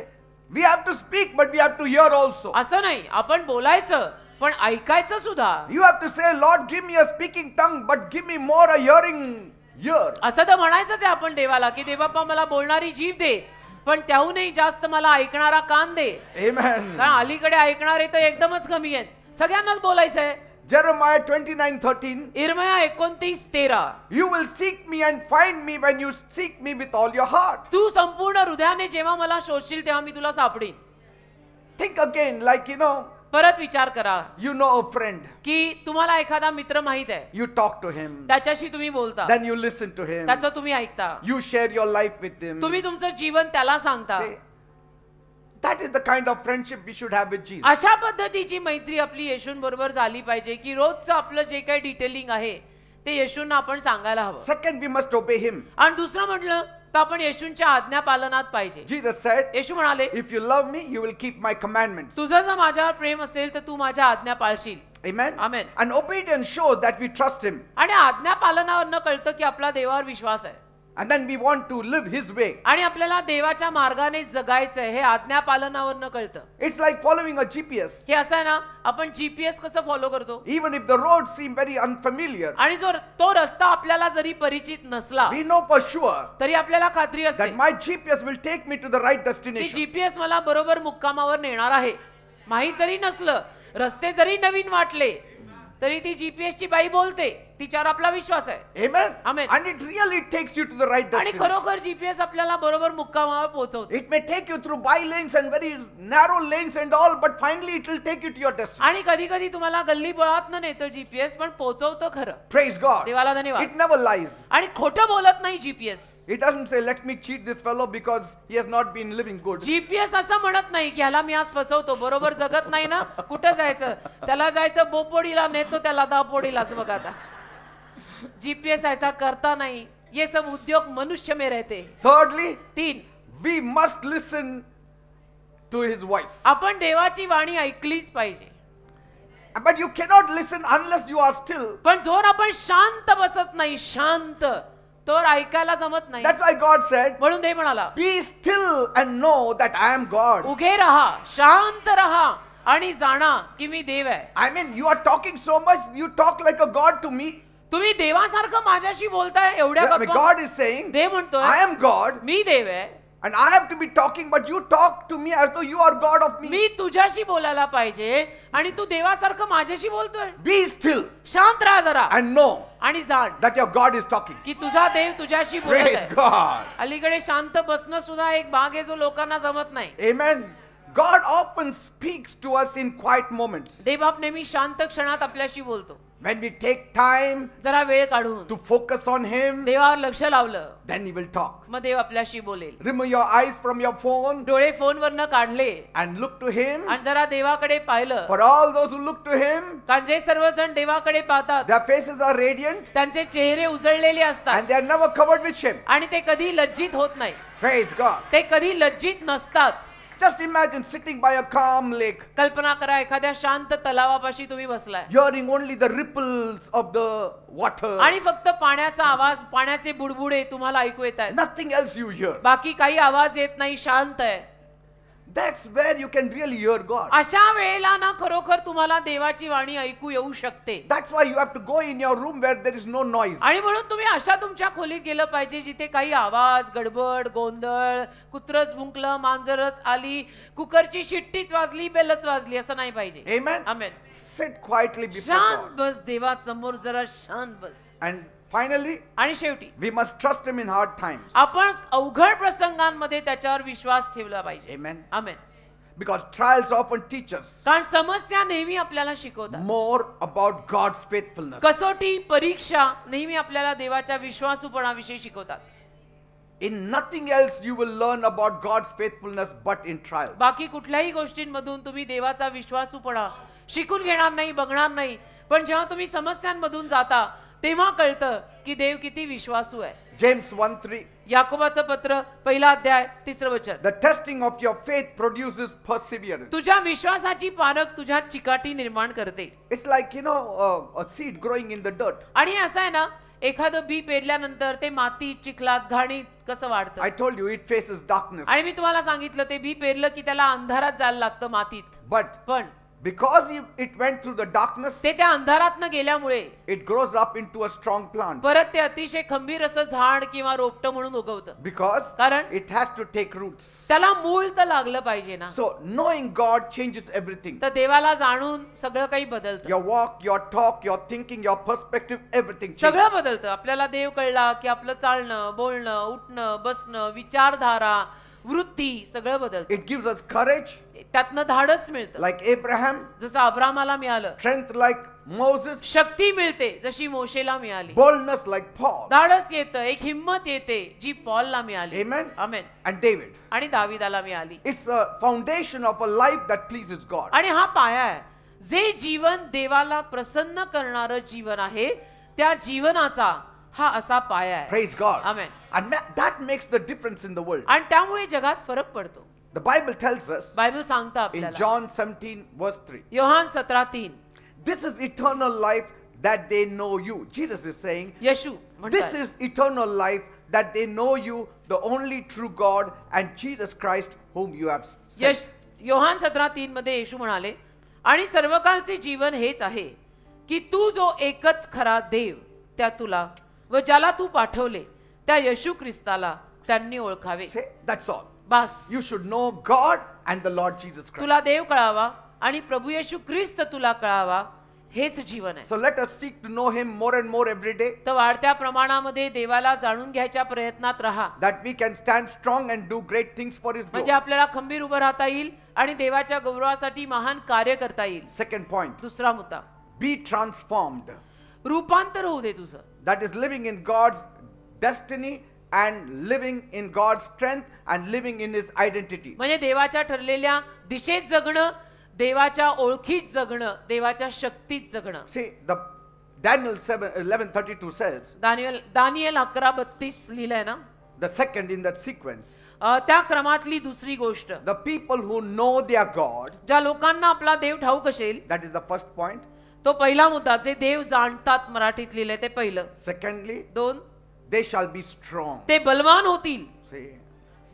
We have to speak but we have to hear also. असं नाही, आपण बोलायचं पण ऐकायचं सुद्धा. You have to say, Lord, give me a speaking tongue but give me more a hearing ear. असं तर म्हणायचंच आहे आपण देवाला की देवाप्पा मला बोलणारी जीभ दे, पण त्याहूनही जास्त मला ऐकणारा कान दे. Amen. कारण अलीकडे ऐकणारे तर एकदमच कमी आहेत. सगळ्यांनाच बोलायचंय. Jeremiah 29:13. इर्मया 29:13. You will seek me and find me when you seek me with all your heart. तू संपूर्ण हृदयाने जेव्हा मला शोधशील तेव्हा मी तुला सापडीन. Think again, like परत विचार करा you know a friend. की तुम्हाला एखादा मित्र माहित आहे, You talk to him. त्याच्याशी तुम्ही बोलता, Then you listen to him. त्याचं तुम्ही ऐकता, You share your life with him. तुम्ही तुमचं जीवन त्याला सांगता. See, that is the kind of friendship we should have with Jesus. अशा पद्धतीची मैत्री आपली येशूंबरोबर झाली पाहिजे की रोजचं आपलं जे काही डिटेलिंग आहे ते येशूंना आपण सांगायला हवं. Second, we must obey him. आणि दुसरं म्हटलं तर आपण येशूंच्या आज्ञा पालनात पाहिजे. Jesus said, येशू म्हणाले, if you love me, you will keep my commandments. तुझं जर माझ्यावर प्रेम असेल तर तू माझ्या आज्ञा पाळशील. Amen. Amen. And obedience shows that we trust him. आणि आज्ञा पालनावरनं कळतं की आपला देवावर विश्वास आहे. And then we want to live his way. आणि आपल्याला देवाच्या मार्गाने जगायचंय हे आज्ञा पालनावरनं कळतं. It's like following a GPS. हे असं आहे ना, आपण जीपीएस कसं फॉलो करतो. Even if the roads seem very unfamiliar, आणि जो तो रस्ता आपल्याला जरी परिचित नसला we know for sure तरी आपल्याला खात्री असते that my GPS will take me to the right की destination. जीपीएस मला बरोबर मुक्कामावर नेणार आहे. माहीत जरी नसलं रस्ते जरी नवीन वाटले तरी ती जीपीएस ची बाई बोलते, तिच्यावर आपला विश्वास आहे. Amen. Amen. And it really takes you to the right आणि destination. खरोखर जीपीएस आपल्याला बरोबर मुक्कामावर पोहोचवते. It may take you through by lanes and very narrow lanes and all, but finally it will take you to your destination. आणि कधी कधी तुम्हाला गल्ली बोळातनं नेतं जीपीएस, पण पोहोचवतं खरं. Praise God. देवाला धन्यवाद. It never lies. आणि खोटं बोलत नाही GPS. It doesn't say, let me cheat this fellow because he has not been living good. GPS असं म्हणत नाही की ह्याला मी आज फसवतो, बरोबर जगत नाही ना, कुठं जायचं, त्याला जायचं बोपोडीला, नेतो त्याला दापोडीलाच. बघा आता जीपीएस ऐसा करता नहीं. ये सब उद्योग मनुष्य में रहते. Thirdly, 3, we must listen to his voice. आपण देवाची वाणी ऐकलीच पाहिजे. But you cannot listen unless you are still. पण जोर आपण शांत बसत नाही, शांत, तर ऐकायला जमत नाही. That's why God said, म्हणून देव म्हणाला, be still and know that I am God. उभे रहा, शांत रहा आणि जाणा की मी देव आहे. I mean, you are talking so much, you talk like a God to me. तुम्ही देवासारखं माझ्याशी बोलताय एवढ्या I mean, गप्पा. God is saying, देव म्हणतोय, I am God मी देव आहे, and I have to be talking, but you talk to me as though you are God of me. मी तुझ्याशी बोलायला पाहिजे आणि तू देवासारखं माझ्याशी बोलतोय. Be still शांत राहा जरा and know आणि जाण that your God is talking. की तुझा देव तुझ्याशी बोलत Praise आहे. God. अलीकडे शांत बसणं सुद्धा एक भाग आहे जो लोकांना जमत नाही. Amen. God often speaks to us in quiet moments. देवबाप नेहमी शांत क्षणात आपल्याशी बोलतो. When we take time जरा वेळ काढून to focus on Him, देवावर लक्ष लावलं, then He will talk. मग देव आपल्याशी बोलेल. Remove your eyes from your phone डोळे फोनवरनं काढले and look to Him. आणि जरा देवाकडे पाहिलं, For all those who look to Him, कारण जे सर्वजण देवाकडे पाहतात their faces are radiant त्यांचे चेहरे उजळलेले असतात and they are never covered with shame. आणि ते कधी लज्जित होत नाही. Praise God. ते कधी लज्जित नसतात. Just imagine sitting by a calm lake, कल्पना करा एखाद्या शांत तलावापाशी तुम्ही बसलाय hearing only the ripples of the water. आणि फक्त पाण्याचा आवाज, पाण्याचे बुडबुडे तुम्हाला ऐकू येत आहेत. Nothing else you hear. बाकी काही आवाज येत नाही, शांत आहे. That's where you can really hear God. अशा वेळेला ना खरोखर तुम्हाला देवाची वाणी ऐकू येऊ शकते. That's why you have to go in your room where there is no noise. आणि म्हणून तुम्ही अशा तुमच्या खोलीत गेलं पाहिजे जिथे काही आवाज, गडबड, गोंधळ, कुत्रच भुंकलं, मांजरच आली, कुकरची शिट्टीच वाजली, बेलच वाजली, असं नाही पाहिजे. Amen. आमेन. Sit quietly before शांत God. बस, देवासमोर जरा शांत बस. And finally, आणि शेवटी we must trust Him in hard times. आपण अवघड प्रसंगांमध्ये त्याच्यावर विश्वास ठेवला पाहिजे. Amen. Amen. Because trials often teach us कारण समस्या नेहमी आपल्याला शिकवतात. more about God's faithfulness. कसोटी, परीक्षा नेहमी आपल्याला देवाच्या विश्वासूपणाविषयी शिकवतात. In nothing else you will learn about God's faithfulness but in trials. बाकी कुठल्याही गोष्टींमधून तुम्ही देवाचा विश्वासूपणा शिकून घेणार नाही, बघणार नाही. पण जेव्हा तुम्ही समस्यांमधून जाता तेव्हा कळतं की देव किती विश्वासू आहे. James 1:3. याकोबाचं पत्र, पहिला अध्याय, 3रं वचन. The testing of your faith produces perseverance. तुझ्या विश्वासाची पारख तुझ्यात चिकाटी निर्माण करते. It's like, a seed growing in the dirt. आणि असं आहे ना, एखादं बी पेरल्यानंतर ते मातीत, चिखलात, घाणीत कसं वाढतं. I told you it faces darkness. आणि मी तुम्हाला सांगितलं ते बी पेरलं की त्याला अंधारात जायला लागतं मातीत. But पण because it went through the darkness, ते त्या अंधारातनं गेल्यामुळे it grows up into a strong plant. परत ते अतिशय खंबीर असं झाड किंवा रोपटं म्हणून उगवतं. Because कारण it has to take roots. त्याला मूळ तर लागलं पाहिजे ना. So knowing God changes everything. तर देवाला जाणून सगळं काही बदलतं. Your walk, your talk, your thinking, your perspective, everything changes. सगळं बदलतं. आपल्याला देव कळला की आपलं चालणं, बोलणं, उठणं, बसणं, विचारधारा, वृत्ती सगळं बदलतं. It gives us courage, त्यातनं धाडस मिळतं, like Abraham, जसं अब्रामाला मिळालं. strength like Moses, शक्ती मिळते जशी मोशेला मिळाली. boldness like Paul. धाडस येतं, एक हिंमत येते जी पॉलला मिळाली. Amen. आमेन. And David. आणि दाविदाला मिळाली. It's a foundation of a life that pleases God. आणि हा पाया आहे. जे जीवन देवाला प्रसन्न करणारं जीवन आहे त्या जीवनाचा हा असा पाया आहे. Praise God. Amen. And that makes the difference in the world. आणि त्यामुळे जगात फरक पडतो. The Bible tells us Bible सांगतं in आपल्याला John 17 verse 3. Yohan 17:3 This is eternal life that they know you. Jesus is saying, Yeshu this म्हणतात is eternal life that they know you, the only true God, and Jesus Christ whom you have sent. Yohan 17:3 मध्ये येशू म्हणाले, आणि सर्वकाळचे जीवन हेच आहे की तू जो एकच खरा देव त्या तुला व ज्याला तू पाठवले त्या येशू ख्रिस्ताला त्यांनी ओळखावे. Say, that's all. Bus You should know God and the Lord Jesus Christ. तुला देव कळावा आणि प्रभू येशू ख्रिस्त तुला कळावा हेच जीवन आहे. So let us seek to know him more and more every day, तर वाढत्या प्रमाणामध्ये देवाला जाणून घ्यायच्या प्रयत्नात राहा, that we can stand strong and do great things for his म्हणजे glory. आपल्याला खंबीर उभं राहता येईल आणि देवाच्या गौरवासाठी महान कार्य करता येईल. Second point, दुसरा मुद्दा, be transformed. रूपांतर होऊ दे तुझं. That is living in God's destiny and living in God's strength and living in his identity. म्हणजे देवाच्या ठरलेल्या दिशेत जगणं, देवाच्या ओळखीत जगणं, देवाच्या शक्तीत जगणं. See, the Daniel 11:32 says, Daniel 11:32 लिहिलंय ना, the second in that sequence, त्या क्रमातली दुसरी गोष्ट, the people who know their God, ज्या लोकांना आपला देव ठाऊक असेल, that is the first point. तो पहिला मुद्दा, जे देव जाणतात मराठीत लिहिलंय ते पहिलं. Secondly, 2, they shall be strong. ते बलवान होतील. See,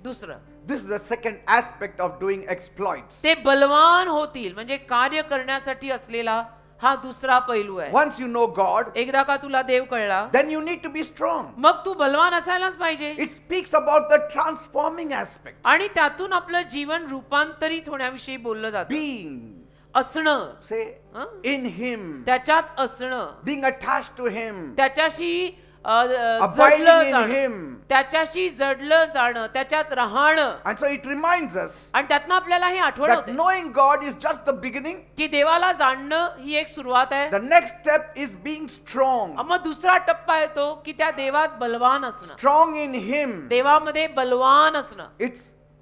दुसरं, this is the second aspect of doing exploits. ते बलवान होतील, म्हणजे कार्य करण्यासाठी असलेला हा दुसरा पैलू आहे. Once you know God, एकदा का तुला देव कळला, then you need to be strong. मग तू बलवान असायलाच पाहिजे. It speaks about the transforming aspect. आणि त्यातून आपलं जीवन रूपांतरित होण्याविषयी बोललं जातं. Being, असणं, say, हं? in him, त्याच्यात असणं, being attached to him, त्याच्याशी abiding जडलं in जाणं, him. त्याच्याशी जडलं जाणं, त्याच्यात राहणं. And so it reminds us आणि त्यातनं आपल्याला ही आठवण that होते knowing God is just the beginning. की देवाला जाणणं ही एक सुरुवात आहे. The next step is being strong. मग दुसरा टप्पा येतो की त्या देवात बलवान असणं, Strong in him. देवामध्ये बलवान असणं.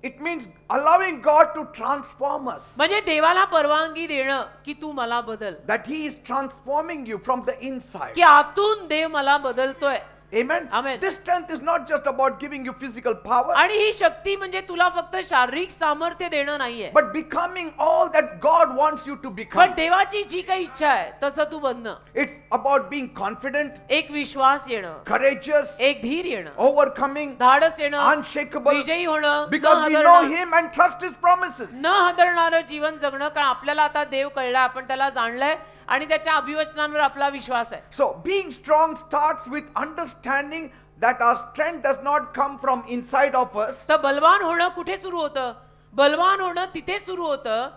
It means allowing God to transform us. म्हणजे देवाला परवानगी देणं की तू मला बदल, That he is transforming you from the inside. की आतून देव मला बदलतोय. Amen. Amen. This strength is not just about giving you physical power, आणि ही शक्ती म्हणजे तुला फक्त शारीरिक सामर्थ्य देणं नाहीये, but becoming all that God wants you to पण become. देवाची जी काही इच्छा आहे तसं तू बनणं. It's about being confident, एक विश्वास येणं, courageous, एक धीर येणं, overcoming, धाडस येणं, unshakable, विजयी होणं, न because we know हादरणं, him and trust his promises. न हादरणारं जीवन जगणं. कारण आपल्याला आता देव कळला, आपण त्याला जाणलंय आणि त्याच्या अभिवचनांवर आपला विश्वास आहे. So being strong starts with understanding that our strength does not come from inside of us, तर बलवान होणं कुठे सुरू होतं? बलवान होणं तिथे सुरू होतं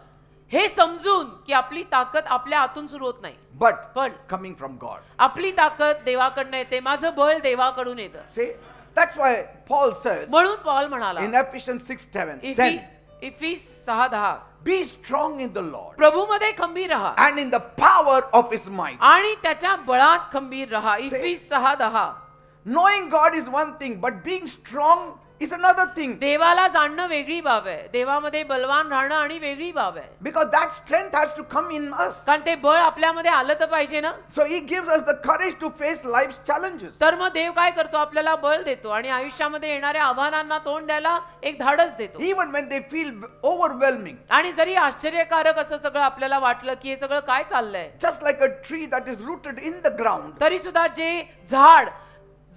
हे समजून की आपली ताकद आपल्या आतून सुरू होत नाही, but पण coming from God. आपली ताकद देवाकडनं येते. माझं बळ देवाकडून येतं. See, that's why Paul says म्हणून पॉल म्हणाला in Ephesians 6:7, then इफिस 6:10, be strong in the Lord प्रभूमध्ये खंबीर राहा and in the power of his might. आणि त्याच्या बळात खंबीर राहा. इफिस 6:10. Knowing God is one thing, but being strong is another thing. देवाला जाणणं वेगळी बाब आहे, देवामध्ये बलवान राहणं आणि वेगळी बाब आहे. Because that strength has to come in us. कारण ते बळ आपल्यामध्ये आलं तर पाहिजे ना. So he gives us the courage to face life's challenges. तर मग देव काय करतो? आपल्याला बळ देतो आणि आयुष्यामध्ये येणाऱ्या आव्हानांना तोंड द्यायला एक धाडस देतो. Even when they feel overwhelming. आणि जरी आश्चर्यकारक असं सगळं आपल्याला वाटलं की हे सगळं काय चाललंय, Just like a tree that is rooted in the ground, तरी सुद्धा जे झाड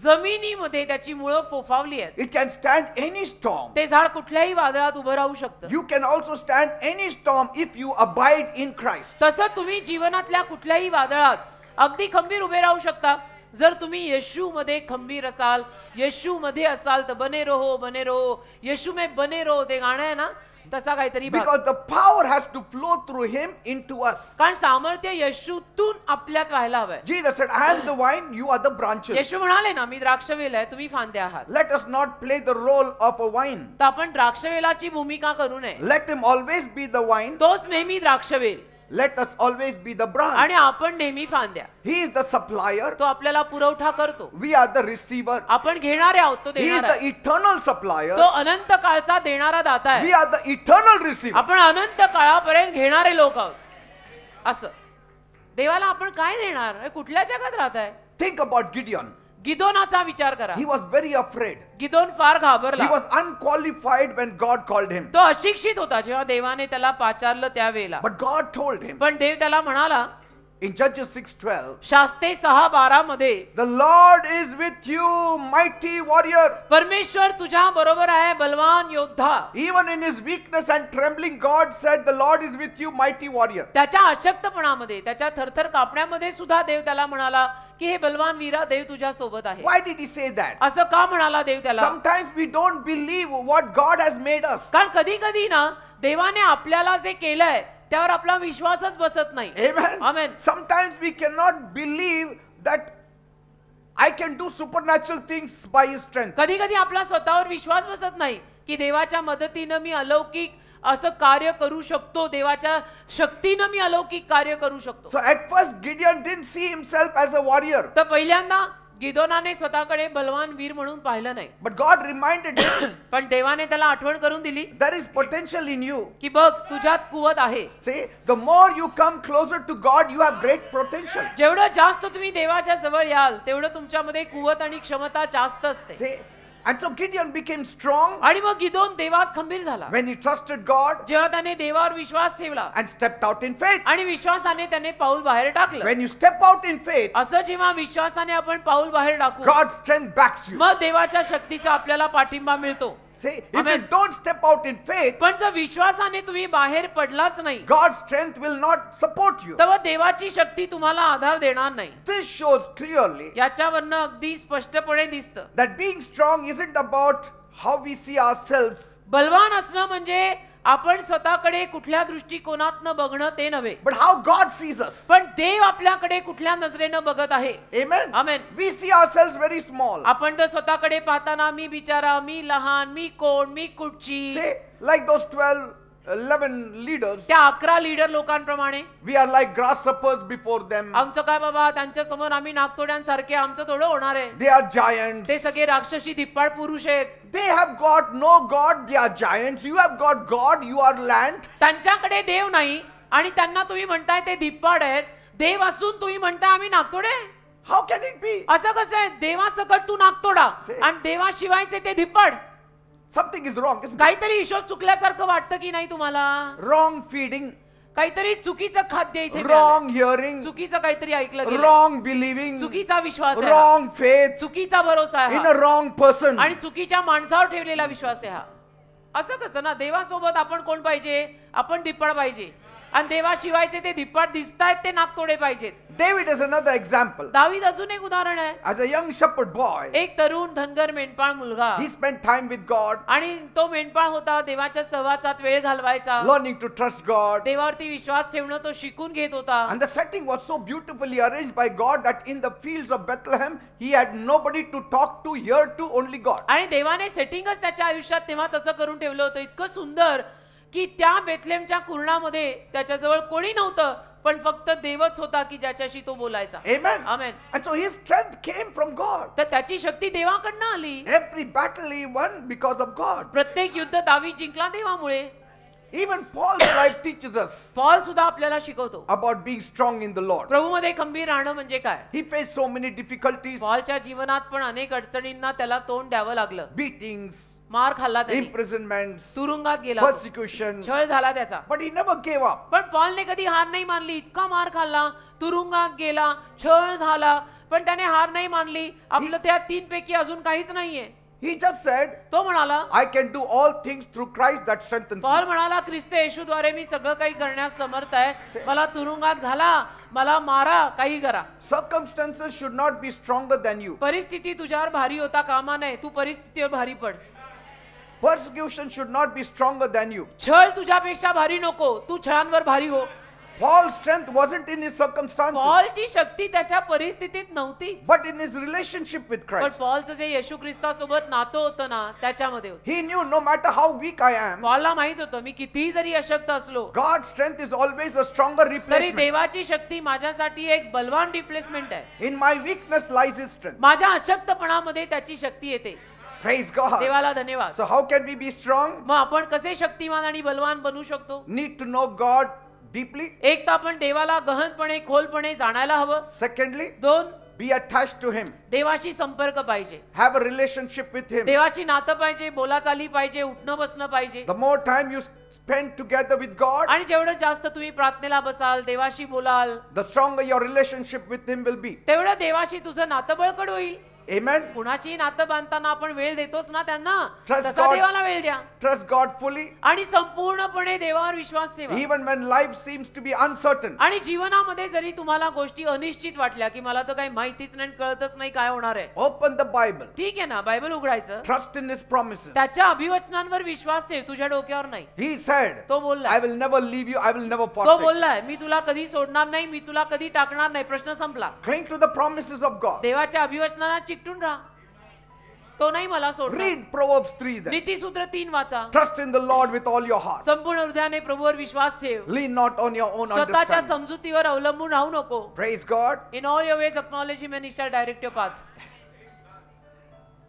जमिनीमध्ये त्याची मुळं फोफावली आहेत, it can stand any storm. ते झाड कुठल्याही वादळात उभं राहू शकतं. You can also stand any storm if you abide in Christ. तसं तुम्ही जीवनातल्या कुठल्याही वादळात अगदी खंबीर उभे राहू शकता जर तुम्ही येशूमध्ये खंबीर असाल, येशूमध्ये असाल. तर बने रहो, येशू में बने रहो, ते गाणं आहे ना, तसा काहीतरी भाग. Because the power has to flow through him into us. कारण सामर्थ्य येशूतून आपल्यात व्हायला हवंय. Jesus said, I am the vine, you are the branches. येशू म्हणाले ना, मी द्राक्षवेल आहे, तुम्ही फांद्या आहात. Let us not play the role of a vine. तर आपण द्राक्षवेलाची भूमिका करू नये. Let him always be the vine. तोच नेहमी द्राक्षवेल Let us always be the branch. आणि आपण नेहमी फांद्या. He is the supplier. तो आपल्याला पुरवठा करतो. We are the receiver. आपण घेणारे आहोत, तो He is देणारा the आहे. eternal supplier. तो अनंत काळचा देणारा दाता We आहे. are the eternal receiver. आपण अनंत काळापर्यंत घेणारे लोक आहोत. असं देवाला आपण काय देणार? हे कुठल्या जगात राहत आहे? Think about Gideon. गिदोनाचा विचार करा. He was very afraid. Gideon फार He घाबरला. was unqualified when God called him. तो अशिक्षित होता जेव्हा देवाने त्याला पाचारलं त्यावेळेला. But God told him पण देव त्याला म्हणाला in Judges 6:12, शास्ते 6:12 मध्ये, the Lord is with you, mighty warrior. परमेश्वर तुझ्या बरोबर आहे, बलवान योद्धा. Even in his weakness and trembling, God said, the Lord is with you, mighty warrior. त्याच्या अशक्तपणामध्ये, त्याच्या थरथर कापण्यामध्ये सुद्धा देव त्याला म्हणाला की हे बलवान वीरा, देव तुझ्या सोबत आहे. Why did he say that? असं का म्हणाला देव त्याला? Sometimes we don't believe what God has made us. कारण कधी कधी ना देवाने आपल्याला जे केलंय त्यावर आपला विश्वासच बसत नाही. Amen. Amen. Sometimes we cannot believe that I can do supernatural things by His strength. कधी कधी आपला स्वतःवर विश्वास बसत नाही की देवाच्या मदतीनं मी अलौकिक असं कार्य करू शकतो, देवाच्या शक्तीनं मी अलौकिक कार्य करू शकतो. So at first Gideon didn't see himself as a warrior. तर पहिल्यांदा गिदोनाने स्वतःकडे बलवान वीर म्हणून पाहिलं नाही, But God reminded him, पण देवाने त्याला आठवण करून दिली there is potential in you. की बघ तुझ्यात कुवत आहे. See, the more you come closer to God, you have great potential. जेवढं जास्त तुम्ही देवाच्या जवळ याल तेवढं तुमच्यामध्ये कुवत आणि क्षमता जास्त असते. See, and so Gideon became strong आणि मग गिदोन देवात खंबीर झाला when he trusted God जेव्हा त्याने देवावर विश्वास ठेवला and stepped out in faith. आणि विश्वासाने त्याने पाऊल बाहेर टाकलं. When you step out in faith, असं जेव्हा विश्वासाने आपण पाऊल बाहेर टाकू God's strength backs you. मग देवाच्या शक्तीचा आपल्याला पाठिंबा मिळतो. See, if you Amen. don't step out in faith, पण जर विश्वासाने तुम्ही बाहेर पडलाच नाही God's strength will not support you. तेव्हा देवाची शक्ती तुम्हाला आधार देणार नाही. This shows clearly याच्यावरनं अगदी स्पष्टपणे दिसतं. that being strong isn't about how we see ourselves, बलवान असणं म्हणजे आपण स्वतःकडे कुठल्या दृष्टिकोनातनं बघणं ते नव्हे, but how God sees us. पण देव आपल्याकडे कुठल्या नजरेनं बघत आहे. Amen. Amen. We see ourselves very small. आपण तर स्वतःकडे पाहताना मी बिचारा, मी लहान, मी कोण, मी कुठची, See, like those 11 leaders, त्या 11 leader लोकांप्रमाणे we are like grasshoppers before them. आमचं काय बाबा, त्यांच्या समोर आम्ही नागतोड्यांसारखे, आमचं थोडं होणार आहे. They are giants. ते सगळे राक्षसी धिप्पाड पुरुष आहेत. They have got no God. They are giants. You have got God. You are land. त्यांच्याकडे देव नाही आणि त्यांना तुम्ही म्हणताय ते धिप्पाड आहेत. देव असून तुम्ही म्हणताय आम्ही नागतोडे. How can it be? असं कसं आहे? देवासकट तू नागतोडा आणि देवाशिवायचे ते धिप्पाड. Something is wrong, isn't it? काहीतरी हिशोब चुकल्यासारखं वाटतं की नाही तुम्हाला? Wrong feeding, काहीतरी चुकीचं खाद्य इथे wrong मिळालंय. hearing, चुकीचं काहीतरी ऐकलं गेलं, wrong believing, चुकीचा विश्वास आहे हा. wrong faith चुकीचा भरोसा आहे in हा. a wrong person. आणि चुकीच्या माणसावर ठेवलेला विश्वास आहे हा. असं कसं ना? देवासोबत आपण कोण पाहिजे? आपण धिप्पाड पाहिजे आणि देवाशिवायचे ते धिप्पाड दिसतायत ते नागतोडे पाहिजेत. David is another example. दावीद अजून एक उदाहरण आहे. As a young shepherd boy, एक तरुण धनगर मेंढपाळ मुलगा he spent time with God, आणि तो मेंढपाळ होता. देवाच्या सहवासात वेळ घालवायचा, learning to trust God. देवावरती विश्वास ठेवणं तो शिकून घेत होता. And the setting was so beautifully arranged by God that in the fields of Bethlehem, he had nobody to talk to, hear to, only God. आणि देवाने सेटिंगच त्याच्या आयुष्यात तेव्हा तसं करून ठेवलं होतं, इतकं सुंदर की त्या बेथलेमच्या कुरणामध्ये त्याच्याजवळ कोणी नव्हतं, पण फक्त देवच होता की ज्याच्याशी तो बोलायचा. Amen. Amen. And so his strength came from God. तर त्याची शक्ती देवाकडनं आली. Every battle he won because of God. प्रत्येक युद्ध दावीद जिंकला देवामुळे. Even Paul's life teaches us Paul सुद्धा आपल्याला शिकवतो about being strong in the Lord. प्रभूमध्ये खंबीर राहणं म्हणजे काय. He faced so many difficulties, पॉलच्या जीवनात पण अनेक अडचणींना त्याला तोंड द्यावं लागलं. beatings, मार खाल्ला त्याने, imprisonments, तुरुंगात गेला तो. persecution, छळ झाला त्याचा. but he never gave up. पण पॉलने कधी हार नाही मानली. इतका मार खाल्ला, तुरुंगात गेला, छळ झाला, पण त्याने हार नाही मानली. आपलं त्या 3 पैकी अजून काहीच नाहीये. He just said, तो म्हणाला, I can do all things through Christ that strengthens Paul me. म्हणाला, ख्रिस्त येशूद्वारे मी सगळं काही करण्यास समर्थ आहे. मला तुरुंगात घाला, मला मारा, काही करा. Circumstances should not be stronger than you. परिस्थिती तुझ्यावर भारी होता कामा नये. तू परिस्थितीवर भारी पड. Persecution should not be stronger than you. छळ तुझ्यापेक्षा भारी नको, तू छळांवर भारी हो. Paul's strength wasn't in his circumstances, पॉलची शक्ती त्याच्या परिस्थितीत नव्हतीच, but in his relationship with पण Christ. पॉलचं जे येशू ख्रिस्तासोबत नातं होतं ना, त्याच्यामध्ये होतं. He knew no matter how weak I am, पॉलला माहित होतं मी कितीही जरी अशक्त असलो God's strength is always a stronger तरी replacement. देवाची शक्ती माझ्यासाठी एक बलवान रिप्लेसमेंट आहे. In my weakness lies his strength. माझ्या अशक्तपणामध्ये त्याची शक्ती येते. Praise God. देवाला धन्यवाद. So how can we be strong? मग आपण कसे शक्तिमान आणि बलवान बनू शकतो? Need to know God deeply. एक तर आपण देवाला गहनपणे खोलपणे जाणायला हवं. Secondly, 2, be attached to him. देवाशी संपर्क पाहिजे. Have a relationship with him. देवाशी नातं पाहिजे, बोलाचाली पाहिजे, उठणं बसणं पाहिजे. The more time you spend together with God, आणि जेवढं जास्त तुम्ही प्रार्थनेला बसाल, देवाशी बोलाल, the stronger your relationship with him will be. तेवढं देवाशी तुझं नातं बळकट होईल. Amen. कुणाशी नातं बांधताना आपण वेळ देतोच ना त्यांना, Trust तसा God. देवाला वेळ द्या Trust God fully. आणि संपूर्णपणे देवावर विश्वास ठेवा. Even when life seems to be uncertain. आणि जीवनामध्ये जरी तुम्हाला गोष्टी अनिश्चित वाटल्या की मला तर काही माहितीच नाही, कळतच नाही काय होणार आहे, Open the Bible. ठीक आहे ना, बायबल उघडायचं, Trust in His promises. त्याच्या अभिवचनांवर विश्वास ठेव, तुझ्या डोक्यावर नाही. He said, तो बोलला, I will never leave you, I will never तो forsake. बोललाय मी तुला कधी सोडणार नाही, मी तुला कधी टाकणार नाही. प्रश्न संपला. Cling to the promises of God. देवाच्या अभिवचनाला चिकटून राहा, तो नाही मला सोडणार. Read Proverbs 3 then. नीतिसूत्र 3 वाचा. Trust in the Lord with all your heart. संपूर्ण हृदयाने प्रभूवर विश्वास ठेव, Lean not on your own स्वतःच्या understanding. समजुतीवर अवलंबून राहू नको. Praise God. In all your ways acknowledge him and he shall direct your path.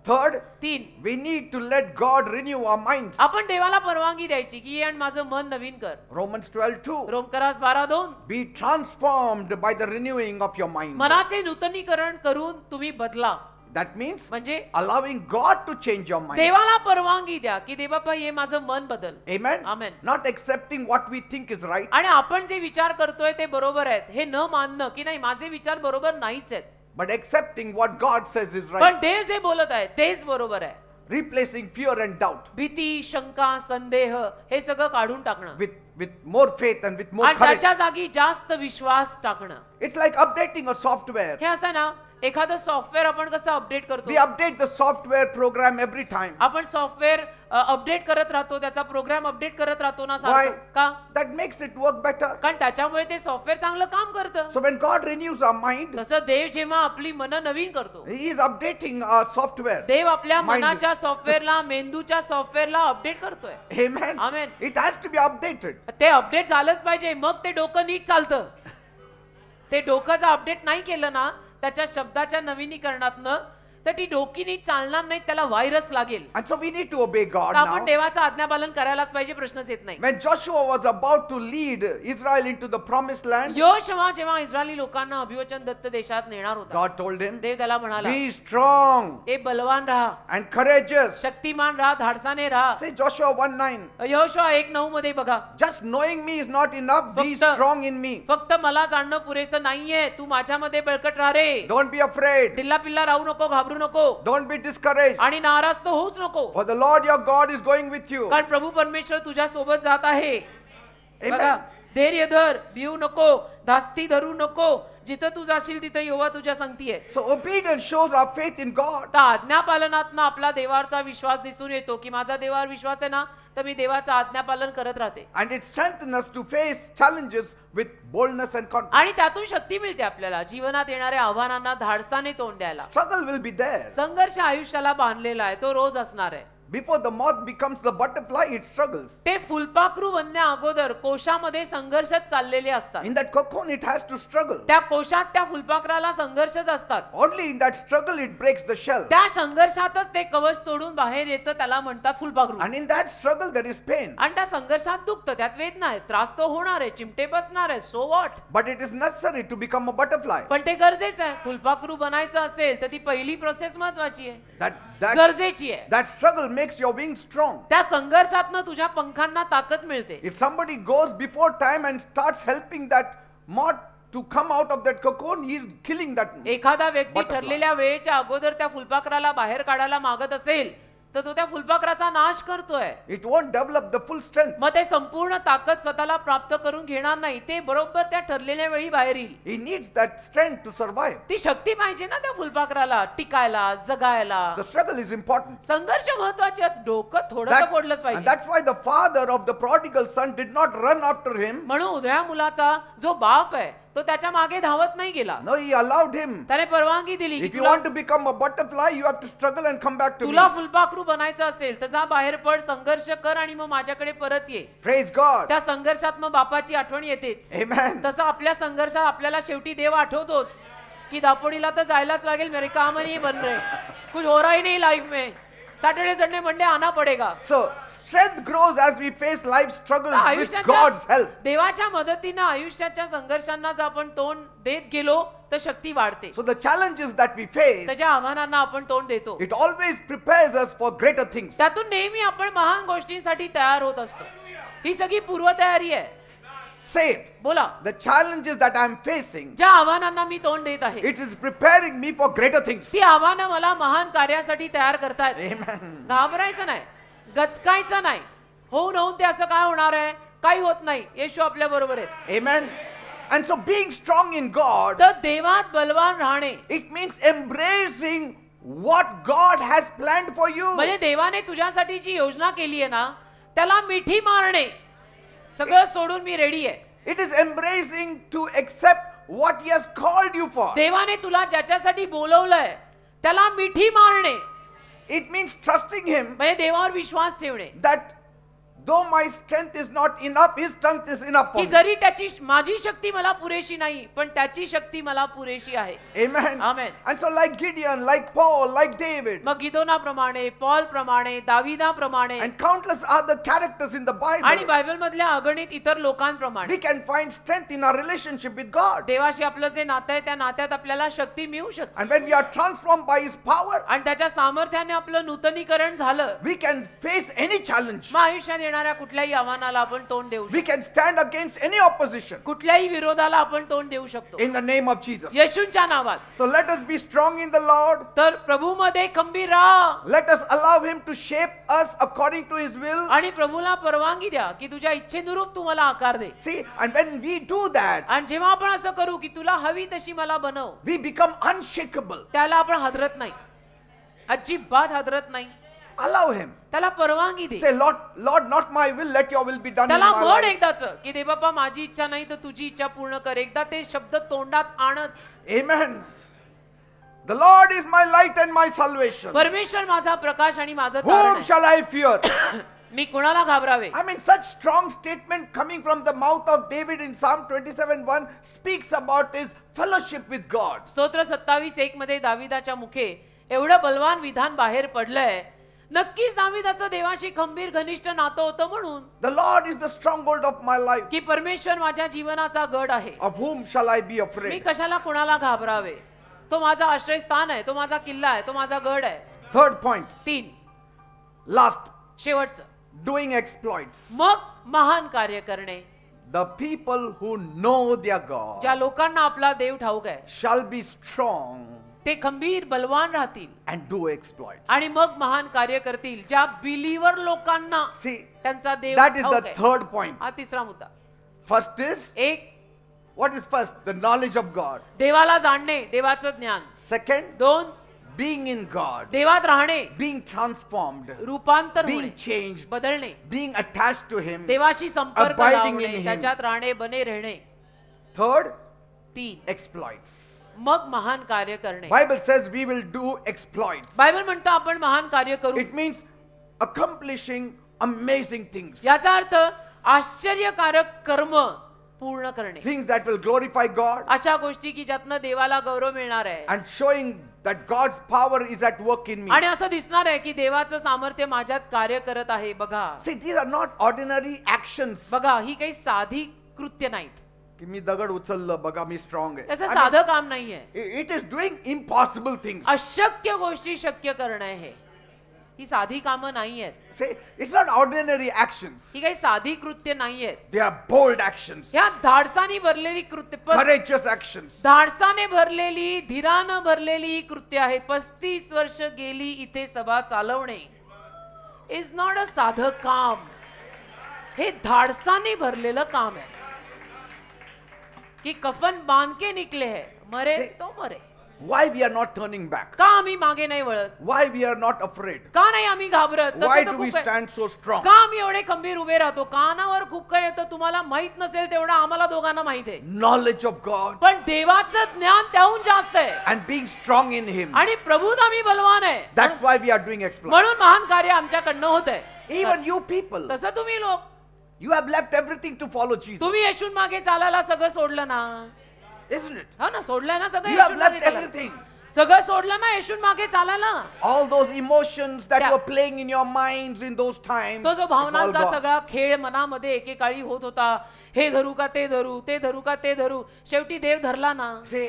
Third, 3, we need to let God renew our minds. आपण देवाला परवानगी द्यायची की ये आणि माझं मन नवीन कर. Romans 12:2. रोमकरास 12:2. Be transformed by the renewing of your mind. मनाचे नूतनीकरण करून तुम्ही बदला. That means म्हणजे allowing God to change your mind. देवाला परवानगी द्या की दे बाप्पा ये माझं मन बदल. Amen. Amen. Not accepting what we think is right. आणि आपण जे विचार करतोय ते बरोबर आहेत हे न मानणं की नाही माझे विचार बरोबर नाहीच आहेत, But accepting what God says is पण right. देव जे बोलत आहे तेच बरोबर आहे. Replacing fear and doubt भीती, शंका, संदेह हे सगळं काढून टाकणं with more faith and with more आणि courage. त्याच्या जागी जास्त विश्वास टाकणं. It's like updating a software. हे असं ना, एखादं सॉफ्टवेअर आपण कसं अपडेट करतो, We update the software program every time. आपण सॉफ्टवेअर अपडेट करत राहतो, त्याचा प्रोग्राम अपडेट करत राहतो ना Why? सारखं. का? That makes it work better. कारण त्याच्यामुळे ते सॉफ्टवेअर चांगलं काम करतं. So when God renews our mind, तसं देव जेव्हा आपली मनं नवीन करतो, He is updating our software. देव आपल्या Mind. मनाच्या सॉफ्टवेअरला, मेंदूच्या सॉफ्टवेअरला अपडेट करतोय. Amen. Amen. It has to be updated. ते अपडेट झालंच पाहिजे, मग ते डोकं नीट चालतं. ते डोकं जर अपडेट नाही केलं ना त्याच्या शब्दाच्या नवीनीकरणातनं, तर ती डोकी नीट चालणार नाही, त्याला व्हायरस लागेल. And so we need to obey God तर आपण now. देवाचं आज्ञापालन करायलाच पाहिजे, प्रश्नच येत नाही. When Joshua was about to lead Israel into the promised land, Yoshua जेव्हा इस्रायली लोकांना अभिवचन दत्त देशात नेणार होता, God told him, देव त्याला म्हणाला, be strong ए बलवान राहा, and courageous. शक्तिमान राहा, धाडसाने राहा. Say Joshua 1:9. योशुआ 1:9 मध्ये बघा, Just knowing me is not enough. Be फक्त- strong in me. फक्त मला जाणणं पुरेसं नाहीये, तू माझ्यामध्ये बळकट राहा रे. Don't be afraid. ढिल्ला पिल्ला राहू नको, घाबरू नको Don't be discouraged. आणि नाराज तर होऊच नको, For the Lord your God is going with you. कारण प्रभू परमेश्वर तुझ्या सोबत जात आहे. बघा, Amen. धैर्य धर, भिवू नको, धास्ती धरू नको, जिथं तू जाशील तिथं यहोवा तुझ्या संगतीये. So obedience shows our faith in God. तर आज्ञापालनातनं आपला देवावरचा विश्वास दिसून येतो की माझा देवावर विश्वास आहे ना, तर मी देवाचं आज्ञापालन करत राहते. And it strengthens us to face challenges with boldness and confidence. आणि त्यातून शक्ती मिळते आपल्याला जीवनात येणाऱ्या आव्हानांना धाडसाने तोंड द्यायला. Struggle will be there. संघर्ष आयुष्याला बांधलेला आहे, तो रोज असणार आहे. Before the moth becomes the butterfly, it struggles. ते फुलपाखरू बनण्या अगोदर कोशामध्ये संघर्षच चाललेले असतात. In that cocoon, it has to struggle. त्या कोशात त्या फुलपाखराला संघर्षच असतात. Only in that struggle, it breaks the shell. त्या संघर्षातच ते कवच तोडून बाहेर येतं, त्याला म्हणतात फुलपाखरू. And in that struggle, there is pain. आणि त्या संघर्षात दुखतं, त्यात वेदना आहे, त्रास तो होणार आहे, चिमटे बसणार आहे, so what. But it is necessary to become a butterfly. पण ते गरजेचं आहे. फुलपाखरू बनायचं असेल तर ती पहिली प्रोसेस महत्वाची आहे, That गरजेची आहे. struggle makes your wings strong. त्या संघर्षातनं तुझ्या पंखांना ताकद मिळते. If somebody goes before time and starts helping that moth to come out of that cocoon, he is killing that. एखादा व्यक्ती Butterfly. ठरलेल्या वेळेच्या अगोदर त्या फुलपाखराला बाहेर काढायला मागत असेल तर तो त्या फुलपाखराचा नाश करतोय. It won't develop the full strength. मग ते संपूर्ण ताकद स्वतःला प्राप्त करून घेणार नाही, ते बरोबर त्या ठरलेल्या वेळी बाहेर येईल. He needs that strength to survive. ती शक्ती पाहिजे ना त्या फुलपाखराला टिकायला, जगायला. The struggle is important. संघर्ष महत्वाचे आहेत, डोकं थोडं तर फोडलंच And पाहिजे. that's why the father of the prodigal son did not run after him. म्हणून उधळ्या मुलाचा जो बाप आहे तो त्याच्या मागे धावत नाही गेला, No, he allowed him. त्याने परवानगी दिली की If you want to become a butterfly, you have to struggle and come back to me. तुला फुलपाखरू बनायचं असेल तर जा बाहेर पड, संघर्ष कर आणि मग माझ्याकडे परत ये. Praise God. त्या संघर्षात मग बापाची आठवण येतेच. Amen. तसं आपल्या संघर्षात आपल्याला शेवटी देव आठवतोच की दापोडीला तर जायलाच लागेल, मेरे काम नहीं बन रहे, कुछ हो रहा ही नहीं लाइफ में, सैटरडे संडे मंडे आना पडेगा. So strength grows as we face life struggles with आयुष्याच्या God's help. देवाच्या मदतीनं आयुष्याच्या संघर्षांना जर आपण तोंड देत गेलो तर शक्ती वाढते. So the challenges that we face, त्याच्या आव्हानांना आपण तोंड देतो, it always prepares us for greater things. त्यातून नेहमी आपण महान गोष्टींसाठी तयार होत असतो. ही सगळी पूर्वतयारी आहे. Say it. बोला. The challenges that I'm facing, ज्या आव्हानांना मी तोंड देत आहे it is preparing me for greater things. ती आव्हानं मला महान कार्यासाठी तयार करतायत. Amen. घाबरायचं नाही, गचकायचं नाही. होऊन ते असं काय होणार आहे, काही होत नाही, येशू आपल्या बरोबर आहेत. Amen. And so being strong in God, तर देवात बलवान राहणे it means embracing what God has planned for you. म्हणजे देवाने तुझ्यासाठी जी योजना केली आहे ना त्याला मिठी मारणे. सगळं सोडून मी रेडी आहे. It is embracing to accept what He has called you for. देवाने तुला ज्याच्यासाठी बोलवलंय त्याला मिठी मारणे It means trusting Him म्हणजे देवावर विश्वास ठेवणे that though my strength is not enough, His strength is enough for की me. जरी त्याची माझी शक्ती मला पुरेशी नाही पण त्याची शक्ती मला पुरेशी आहे. Amen. Amen. And so like Gideon, like Paul, like David, मग गिदोनाप्रमाणे, पॉल प्रमाणे, दाविदाप्रमाणे and countless other characters in the आणि Bible, बायबल मधल्या अगणित इतर लोकांप्रमाणे we can find strength in our relationship with God. देवाशी आपलं जे नातं आहे त्या नात्यात आपल्याला शक्ती मिळू शकते. And when we are transformed by His power, आणि त्याच्या सामर्थ्याने आपलं नूतनीकरण झालं we can face any challenge. मग आयुष्यात येणाऱ्या कुठल्याही आव्हानाला आपण तोंड देऊ We शकतो. can stand against any opposition कुठल्याही विरोधाला आपण तोंड देऊ शकतो in the name of Jesus. येशूच्या नावात. So let us be strong in the Lord. तर प्रभूमध्ये खंबीर राहा Let us allow Him to shape us according to His will. आणि प्रभूला परवानगी द्या की तुझ्या इच्छेनुरूप तू मला आकार दे. See, and when we do that, आणि जेव्हा आपण असं करू की तुला हवी तशी मला बनव we become unshakable. त्याला आपण हादरत नाही, अजिबात हादरत नाही. Allow Him. त्याला परवानगी दे. Say, Lord, Lord, not my will, let your will be done in त्याला my म्हण life. एकदाच की दे बाप्पा माझी इच्छा नाही तर तुझी इच्छा पूर्ण कर. एकदा ते शब्द तोंडात आणच. Amen. The Lord is my light and my salvation. परमेश्वर माझा प्रकाश आणि माझं तारण Whom आहे. shall I fear? मी कुणाला घाबरावे. I mean, such strong statement coming from the mouth of David in Psalm 27:1 speaks about his fellowship with God. स्तोत्र 27:1 मध्ये दाविदाच्या मुखे एवढं बलवान विधान बाहेर पडलंय. नक्कीच दाविदाचं देवाशी खंबीर घनिष्ठ नातं होतं म्हणून The Lord is the stronghold of my life. की परमेश्वर माझ्या जीवनाचा गड आहे. Of whom shall I be me afraid? कशाला कुणाला घाबरावे. तो माझा आश्रयस्थान आहे, तो माझा किल्ला आहे, तो माझा गड आहे. Third point, 3 last, शेवटचं doing exploits. मग महान कार्य करणे. The people who know their ज्या God लोकांना आपला देव ठाऊक आहे shall be strong ते खंबीर बलवान राहतील and do exploits. आणि मग महान कार्य करतील. ज्या बिलीवर लोकांना See, त्यांचा देव that is ठाऊक the आहे. third point. हा तिसरा मुद्दा. First is, एक what is first? The knowledge of God. देवाला जाणणे, देवाचं ज्ञान. Second, 2 being in God, देवात राहणे, being transformed, रूपांतर being होणे, changed, बदलणे, being attached to Him. देवाशी संपर्क Abiding in लावणे, him. त्याच्यात राहणे, बने राहणे. Third, 3 exploits. मग महान कार्य करणे. Bible says we will do exploits. Bible म्हणतं आपण महान कार्य करू. It means accomplishing amazing things. याचा अर्थ आश्चर्यकारक कर्म पूर्ण करणे. Things that will glorify God अशा गोष्टी की ज्यातनं देवाला गौरव मिळणार आहे and showing that God's power is at work in me. आणि असं दिसणार आहे की देवाचं सामर्थ्य माझ्यात कार्य करत आहे. बघा See, these are not ordinary actions. बघा ही काही साधी कृत्य नाहीत. की मी दगड उचललं बघा मी स्ट्रॉंग आहे. याचं I mean, साधं काम नाहीये. it is doing impossible things. अशक्य गोष्टी शक्य करणं हे ही साधी कामं नाहीयेत. See, it's not ordinary actions. ही काही साधी कृत्य नाहीयेत. They are bold actions, ह्या धाडसाने भरलेली कृत्य courageous actions. धाडसाने भरलेली धीरानं भरलेली ही कृत्य आहे. 35 वर्ष गेली इथे सभा चालवणे इज नॉट अ साधं काम. हे धाडसाने भरलेलं काम आहे की कफन बांध के निकले है, मरे तो मरे. Why we are not turning back? का आम्ही मागे नाही वळत. Why we are not afraid? का नाही आम्ही घाबरत. Why तसं तर do we खूप आहे. stand so strong? का आम्ही एवढे खंबीर उभे राहतो. कानावर खूप काय येतं तुम्हाला माहित नसेल तेवढं आम्हाला दोघांना माहित आहे. Knowledge of God पण देवाचं ज्ञान त्याहून जास्त आहे and being strong in Him. आणि प्रभूत आम्ही बलवान आहे. That's why we are doing exploits. म्हणून महान कार्य आमच्याकडनं होत आहे. Even you people, तसं तुम्ही लोक you have left everything to follow Jesus, तुम्ही येशून मागे चालायला सगळं सोडलं ना. isn't it? हो ना, सोडलंय ना सगळं You have येशून मागे left चालायला. everything. सगळं सोडलं ना येशून मागे चालायला. All those emotions that त्या- were playing in your minds in those times, तो जो it's all भावनांचा gone. सगळा खेळ मनामध्ये एकेकाळी होत होता. हे धरू का ते धरू, ते धरू का ते धरू. शेवटी देव धरला ना. See,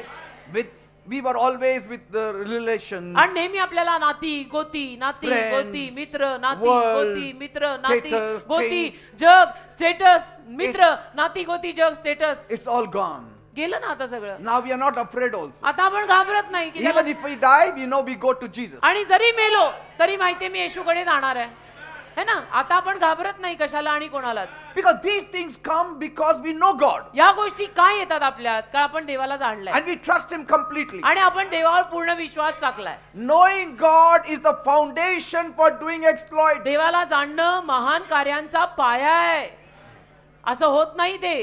we were always with the relations. आणि नेहमी आपल्याला नाती गोती Friends, गोती मित्र नाती world, गोती मित्र नाती status, गोती things. जग स्टेटस मित्र नाती गोती जग स्टेटस It's all gone. गेलं ना आता सगळं. Now we are not afraid also. आता आपण घाबरत नाही की Even if we die, we know we go to Jesus. आणि जरी मेलो तरी माहितीये मी येशूकडे जाणार आहे है ना. आता आपण घाबरत नाही कशाला आणि कोणालाच. Because these things come because we know God. या गोष्टी काय येतात आपल्यात कारण आपण देवाला जाणलंय And we trust Him completely. आणि आपण देवावर पूर्ण विश्वास टाकलाय. Knowing God is the foundation for doing exploits. देवाला जाणणं महान कार्यांचा पाया आहे. असं होत नाही ते.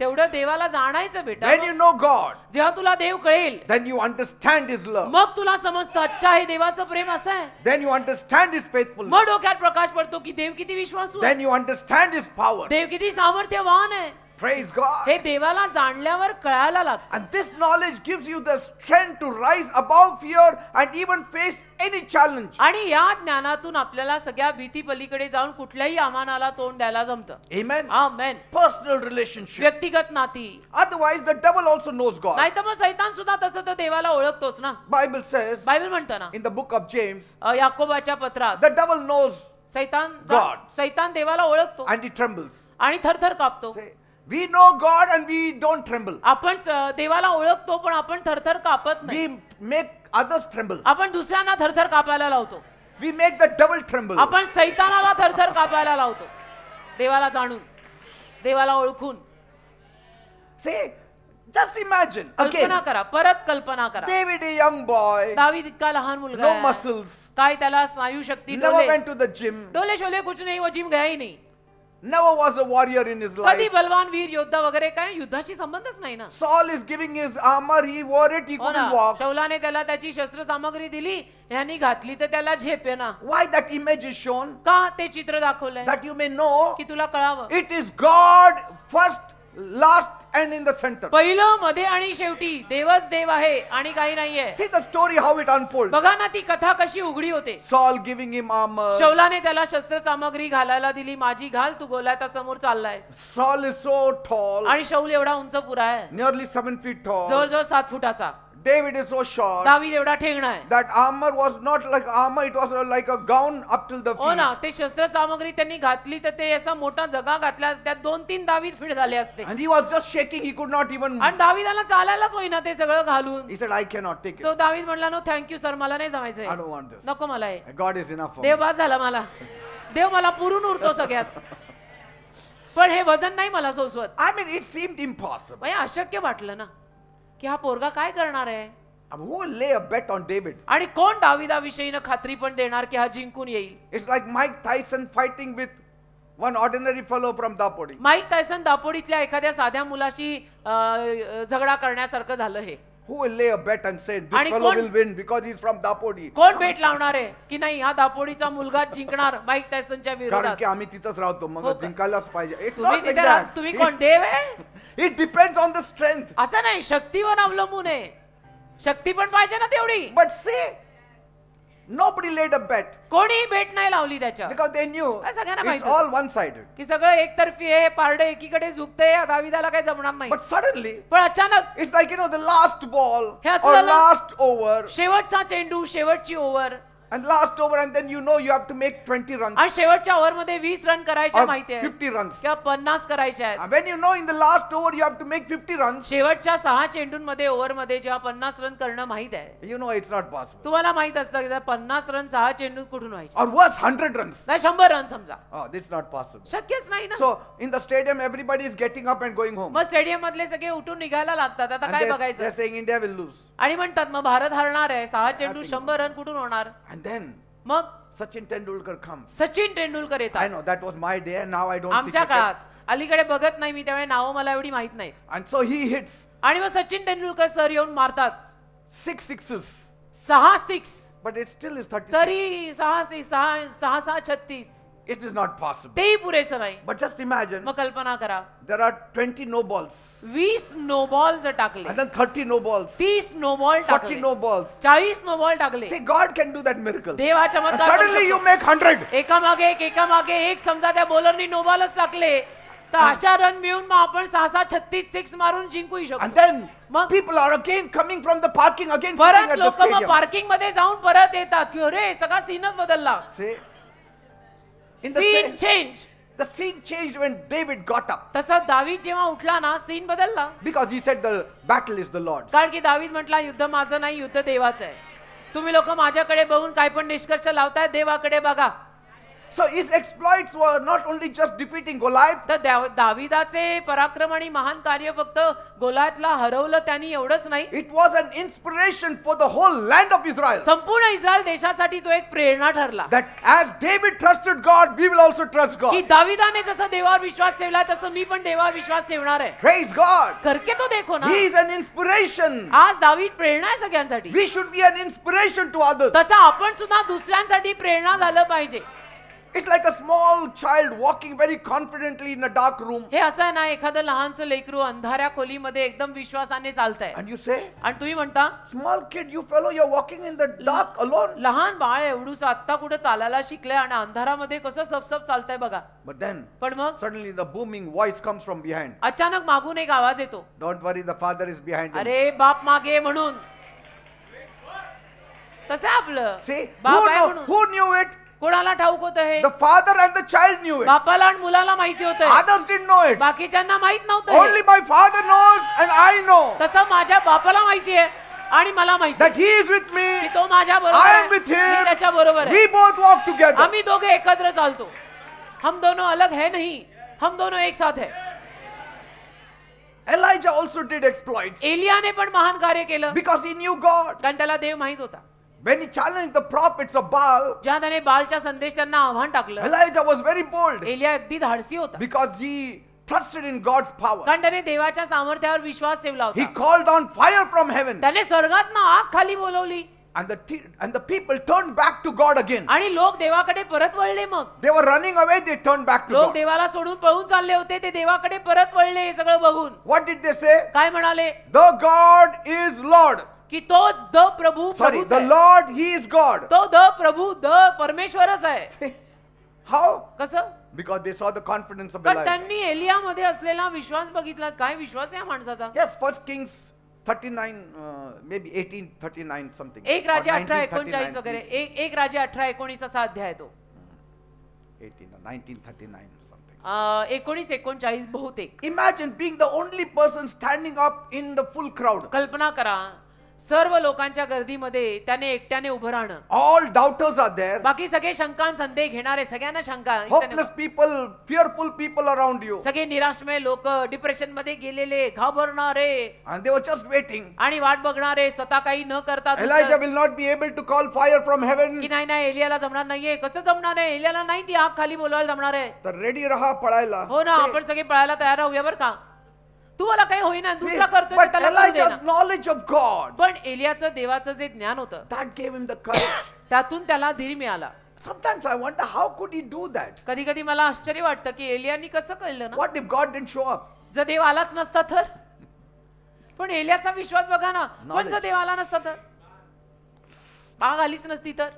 तेवढं देवाला जाणायचं बेटा. When you know God, जेव्हा तुला देव कळेल then you understand His love. मग तुला समजतं अच्छा हे देवाचं प्रेम असं आहे. Then you understand His faithfulness. मग डोक्यात प्रकाश पडतो की देव किती विश्वासू आहे. Then you understand His power. देव किती सामर्थ्यवान आहे. Praise God. हे देवाला जाणल्यावर कळायला लागतं. And this knowledge gives you the strength to rise above fear and even face any challenge. आणि या ज्ञानातून आपल्याला सगळ्या भीती पलीकडे जाऊन कुठल्याही आव्हानाला तोंड द्यायला जमतं. Amen. आमेन. Personal relationship. व्यक्तिगत नाती. Otherwise, the devil also knows God. नाही तर मग सैतान सुद्धा तसं तर देवाला ओळखतोच ना. Bible says बायबल म्हणतं ना in the book of James, याकोबाच्या पत्रात the devil knows सैतान देवाला ओळखतो and he trembles. आणि थरथर कापतो. Say, we know God and we don't tremble. आपण देवाला ओळखतो पण आपण थरथर कापत नाही. We make others tremble. आपण दुसऱ्यांना थरथर कापायला लावतो. We make the devil tremble. आपण सैतानाला थरथर कापायला लावतो. देवाला जाणून देवाला ओळखून. See, just imagine कल्पना again. करा परत कल्पना करा. David, a young boy, दावीद इतका लहान मुलगा no आहे. muscles, काय त्याला स्नायू शक्ती never डोले went to the gym, डोले शोले कुछ नहीं वो जिम गया ही नहीं. never was a warrior in his कधी life. बलवान वीर योद्धा वगैरे काय युद्धाशी संबंधच नाही ना. Saul is giving his armor, he wore it, he हो ना. couldn't walk. शौलाने त्याला त्याची शस्त्र सामग्री दिली ह्यांनी घातली तर त्याला झेप आहे ना. Why that image is shown? का ते चित्र दाखवलंय That you may know की तुला कळावं. it is God first, last and in the center. पहिलं मध्ये आणि शेवटी देवच देव आहे आणि काही नाहीये. See the story how it unfolds. बघा ना ती कथा कशी उघडी होते. Saul giving him armor. शौलाने त्याला शस्त्र सामग्री घालायला दिली. माझी घाल तू गोलाच्या समोर चाललाय. Saul is so tall, आणि शौल एवढा उंच पुरा आहे nearly 7 feet tall. जवळजवळ 7 फुटाचा. David is so short. दावीद एवढा ठेंगणा आहे. That armor was not like armor, it was like a gown up till the हो ना. feet. ते शस्त्र सामग्री त्यांनी घातली तर ते असा मोठा जगा घातला त्यात 2-3 दावीद फिट झाले असते. And he was just shaking, he could not even. आणि दावीदाला चालायलाच होईना ते सगळं घालून. He said, I cannot take it. तो दावीद म्हणला नो थँक्यू सर मला नाही I जमायचंय. don't want this. नको मला हे. God is enough for Dev me. बाद झाला मला. देव मला पुरून उरतो सगळ्यात. पण हे वजन नाही मला सोसवत. I mean, it seemed impossible. हे अशक्य वाटलं ना की हा पोरगा काय करणार आहे. I mean, who will lay a bet on David? आणि कोण दाविदाविषयीनं खात्री पण देणार की हा जिंकून येईल. It's like Mike Tyson fighting with one ordinary fellow from Dapodi. Mike Tyson दापोडीतल्या एखाद्या साध्या मुलाशी झगडा करण्यासारखं झालं हे. Who will lay a bet and say this आणि fellow कोण- will win because he's from Dapodi? कोण भेट लावणार आहे की नाही हा दापोडीचा मुलगा जिंकणार माईक टायसनच्या कारण विरोधात. की आम्ही तिथंच राहतो मग हो का? जिंकायलाच पाहिजे. It's तुम्ही not like तिथे राहत that. तुम्ही कोण देव आहे. It depends on the strength. असं नाही शक्तीवर अवलंबून आहे. शक्ती पण पाहिजे ना तेवढी. But say, nobody laid a bet कोणीही भेट नाही लावली त्याच्या because they knew काय सगळ्यांना it's माहिती all one-sided. की सगळं एकतर्फी आहे. पारडे एकीकडे झुकते. दाविदाला काही जमणार नाही. But suddenly, पण अचानक it's like, the last ball हे असं or झालं. last over शेवटचा चेंडू शेवटची over and last over and then you have to make 20 runs आणि शेवटच्या ओव्हर मध्ये 20 रन करायचे or माहिती आहे 50 runs. किंवा 50 करायचे आहेत. And when you know in the last over you have to make 50 runs, शेवटच्या 6 चेंडूंमध्ये ओव्हर मध्ये जेव्हा 50 रन करणं माहित आहे. you know it's not possible. तुम्हाला माहित असतं की 50 रन 6 चेंडूत कुठून व्हायचे. Or worse, 100 runs. नाही 100 रन समजा. Oh, that's not possible. शक्यच नाही ना. So in the stadium everybody is getting up and going home. मग स्टेडियम मधले सगळे उठून निघायला लागतात. आता And काय they're बघायचं saying India will lose. आणि म्हणतात मग भारत हरणार आहे. 6 चेंडू Nothing. 100 रन कुठून होणार. And then मग Sachin Tendulkar comes. Sachin Tendulkar I येतात. know that was my day and now I don't see आमच्या cricket. काळात अलीकडे बघत नाही मी त्यामुळे नावं मला एवढी माहित नाहीत. And so he hits आणि मग सचिन तेंडुलकर सर येऊन मारतात 6 sixes. 6 6 But it still is 36. तरी 6 36 It is not possible. तेही पुरेसं नाही. But just imagine मग कल्पना करा there are 20 no balls 20 no ball जर टाकले and then 30 no balls, 30 no ball 40 टाकले no balls. 40 नो बॉल टाकले. See, God can do that miracle. देव हा And चमत्कार करू suddenly you शकतो. make 100. एकामागे एक समजा त्या बॉलरनी नो बॉलच टाकले तर अशा रन मिळून मग आपण 6-36 सिक्स मारून जिंकूही And शकतो. then Mag- people are again coming from the parking, again sitting परत at the लोक मग stadium. पार्किंग मध्ये जाऊन परत येतात की अरे सगळा सीनच बदलला. See? In the scene same, change. the scene changed when David got up. तसं दावीद जेव्हा उठला ना सीन बदलला. Because he said the battle is the Lord's. कारण की दावीद म्हटला युद्ध माझं नाही युद्ध देवाचं आहे. तुम्ही लोक माझ्याकडे बघून काय पण निष्कर्ष लावताय देवाकडे बघा. So his exploits were not only just defeating Goliath, तर दाविदाचे पराक्रम आणि महान कार्य फक्त गोलायतला हरवलं त्यांनी एवढंच नाही, it was an inspiration for the whole land of Israel. संपूर्ण इस्रायल देशासाठी तो एक प्रेरणा ठरला. That as David trusted God, we will also trust की God. दाविदाने जसं देवावर विश्वास ठेवला तसं मी पण देवावर विश्वास ठेवणार आहे. Praise God. करके तो देखो ना. He is an inspiration. आज दावीद प्रेरणा आहे सगळ्यांसाठी. We should be an inspiration to others. तसं आपण सुद्धा दुसऱ्यांसाठी प्रेरणा झालं पाहिजे. It's like a small child walking very confidently in a dark room. हे असं आहे ना एखादं लहानसं लेकरू अंधाऱ्या खोलीमध्ये एकदम विश्वासाने चालतंय And you say, आणि तुम्ही म्हणता small kid, you fellow, you're walking in the dark alone. लहान बाळ एवढूस आत्ता कुठे चालायला शिकलंय आणि अंधारामध्ये कसं सपसप चालतंय बघा. But then पण मग suddenly the booming voice comes from behind. अचानक मागून एक आवाज येतो, Don't worry, the father is behind him. अरे बाप मागे म्हणून. तसं आहे आपलं. See, बाप आहे म्हणून. who knew it? कोणाला ठाऊक होतं हे? The father and the child knew it. बापाला आणि मुलाला माहिती होतं. Others didn't know it. बाकीच्यांना माहित नव्हतं. Only my father knows and I know तसं माझ्या बापाला माहिती आहे आणि मला माहिती that he is with me. की तो माझ्या बरोबर I आहे. am with me him. त्याच्या बरोबर आहे. We both walk together. आम्ही दोघे एकत्र चालतो. हम दोनों अलग है नहीं, हम दोनों एक साथ है. Elijah also did exploits एलियाने पण महान कार्य केलं because he knew God. कारण त्याला देव माहित होता. When he challenged the prophets of Baal, जेव्हा त्याने बालच्या संदेश त्यांना आव्हान टाकलं, Elijah was very bold Elia अगदी धाडसी होता because he trusted in God's power. कारण त्याने देवाच्या सामर्थ्यावर विश्वास ठेवला He होता. called down fire from heaven, त्याने स्वर्गातनं आग खाली बोलवली and the people turned back to God again. आणि लोक देवाकडे परत वळले. मग They were running away, they turned back to लोक God. देवाला सोडून पळून चालले होते, ते देवाकडे परत वळले. हे सगळं बघून What did they say? काय म्हणाले The God is Lord. की तोच द प्रभू Sorry, प्रभूच the आहे. Lord, He is God. तो द प्रभू द परमेश्वरच आहे. How? कसं? Because they saw the confidence of कारण Elijah. त्यांनी एलियामध्ये असलेला विश्वास बघितला. काय विश्वास आहे या माणसाचा. Yes, 1 Kings 39, maybe 1839 something. एक राजे Or 18:39 वगैरे. 1939, एक राजे 18:19 असा अध्याय आहे तो. 1939 something. 19:39 बहुतेक. Imagine being the only person standing up in the full crowd. कल्पना करा सर्व लोकांच्या गर्दीमध्ये त्याने एकट्याने उभं राहणं. All doubters are there. बाकी सगळे शंका संदेह घेणारे, सगळ्यांना शंका. Hopeless people, fearful people around you. सगळे निराशमय लोक, डिप्रेशन मध्ये गेलेले, घाबरणारे And they were just waiting. आणि वाट बघणारे, स्वतः काही न करता दुसरं. Elijah will not be able to call fire from heaven. की नाही नाही एलियाला जमणार नाहीये. कसं जमणार आहे? एलियाला नाही ती आग खाली बोलवायला जमणार आहे. तर ready raha पळायला. हो ना, See, आपण सगळे पळायला तयार राहूया बरं का. तुम्हाला काही होईना, see, दुसरा करतोय but त्याला करू दे Elijah's ना. knowledge of God, पण एलियाचं देवाचं जे ज्ञान होतं that gave him the courage. त्यातून त्याला धीर मिळाला. Sometimes I wonder how could he do that? कधी कधी मला आश्चर्य वाटतं की एलियानी कसं कळलं ना. What if God didn't show up? जर देव आलाच नसता तर. पण एलियाचा विश्वास बघा ना. पण Knowledge. जर देव आला नसता तर, आग आलीच नसती तर.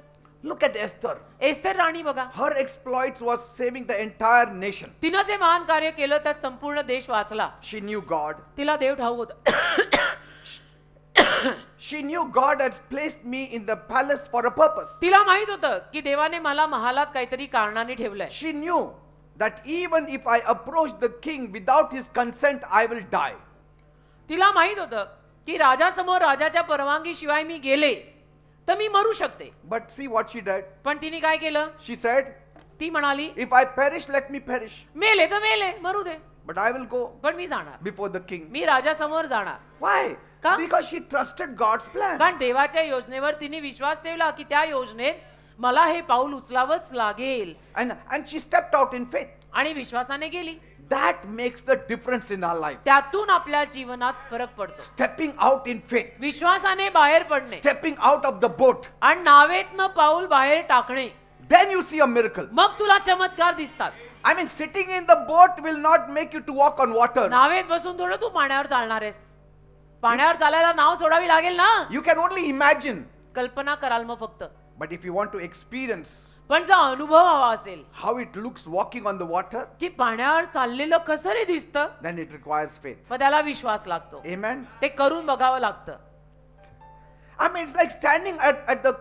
Look at Esther. एस्तेर राणी बघा, Her exploits was saving the entire nation. तिनं जे महान कार्य केलं त्यात संपूर्ण देश वाचला. She knew God. तिला देव ठाऊक होता. She knew God had placed me in the palace for a purpose. तिला माहित होतं की देवाने मला महालात काहीतरी कारणाने ठेवलंय. She knew that even if I approach the king without his consent, I will die. तिला माहित होतं की राजासमोर राजाच्या परवानगी शिवाय मी गेले तर मी मरू शकते. But see what she did. पण तिने काय केलं? She said, ती म्हणाली if I perish, let me perish. मेले तर मेले, मरू दे, But I will go पण मी जाणार, before the king. मी राजासमोर जाणार. Why? का? Because she trusted God's plan. कारण देवाच्या योजनेवर तिने विश्वास ठेवला की त्या योजनेत मला हे पाऊल उचलावंच लागेल. And she stepped out in faith. आणि विश्वासाने गेली. That makes the difference in our life. त्यातून आपल्या जीवनात फरक पडतो. Stepping out in faith. विश्वासाने बाहेर पडणे Stepping out of the boat. आणि नावेतनं पाऊल बाहेर टाकणे. Then you see a miracle. मग तुला चमत्कार दिसतात. I mean, sitting in the boat will not make you to walk on water. नावेत बसून थोडं तू पाण्यावर चालणार आहेस. पाण्यावर चालायला नाव सोडावी लागेल ना. You can only imagine. कल्पना कराल मग फक्त. But if you want to experience, पण जर अनुभव हवा असेल how it looks walking on the water, की पाण्यावर चाललेलं कसं रे दिसतं, then it requires faith. मग त्याला विश्वास लागतो. Amen. ते करून बघावं लागतं. I mean, it's like standing at the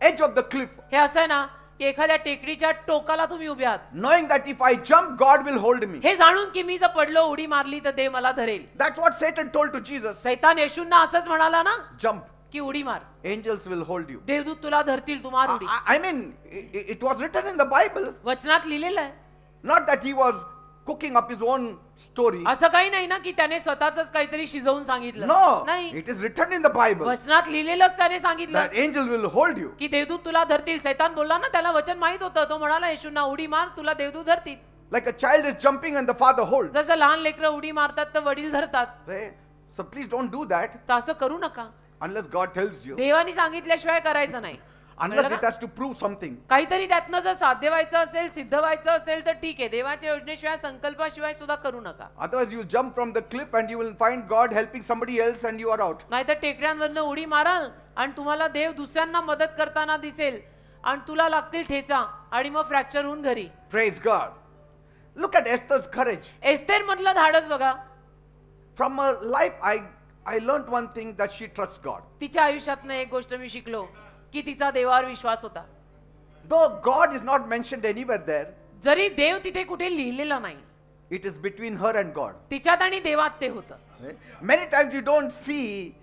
edge of the cliff, हे असं आहे ना की एखाद्या टेकडीच्या टोकाला तुम्ही उभे आहात, knowing that if I jump, God will hold me. हे जाणून की मी जर पडलो, उडी मारली तर देव मला धरेल. That's what Satan told to Jesus. सैतान येशूंना असंच म्हणाला ना Jump. की उडी मार, Angels will hold you. देवदूत तुला धरतील, तू मार उडी. I mean, it was written in the Bible. वचनात लिहिलेलं आहे. Not that he was cooking up his own story. असं काही नाही ना की त्याने स्वतःच काहीतरी शिजवून सांगितलं. No, नाही, it is written in the Bible वचनात लिहिलेलंच त्याने सांगितलं that angels will hold you. की देवदूत तुला धरतील. सैतान बोलला ना, त्याला वचन माहित होतं. तो म्हणाला येशूंना, उडी मार, तुला देवदूत धरतील. Like a child is jumping and the father holds. जसं लहान लेकरं उडी मारतात तर वडील धरतात. Say, so please don't do that तर असं करू नका. unless God tells you. देवाने सांगितल्याशिवाय करायचं नाही. Unless कळलं it का? has to prove something. काहीतरी त्यातनं जर साध्य व्हायचं असेल, सिद्ध व्हायचं असेल तर ठीक आहे. देवाच्या योजनेशिवाय, संकल्पाशिवाय सुद्धा करू नका. Otherwise you'll jump from the cliff and you will find God helping somebody else and you are out. नाहीतर टेकड्यांवरनं उडी माराल आणि तुम्हाला देव दुसऱ्यांना मदत करताना दिसेल आणि तुला लागतील ठेचा आणि मग फ्रॅक्चर होऊन घरी. Praise God. Look at Esther's courage. Esther मधलं धाडस बघा. From her life, I learned one thing, that she trusts God. तिच्या आयुष्यातनं एक गोष्ट मी शिकलो की तिचा देवावर विश्वास होता. Though God is not mentioned anywhere there, जरी देव तिथे कुठे लिहिलेला नाही, it is between her and God. तिच्यात आणि देवात ते होतं. Many times you don't see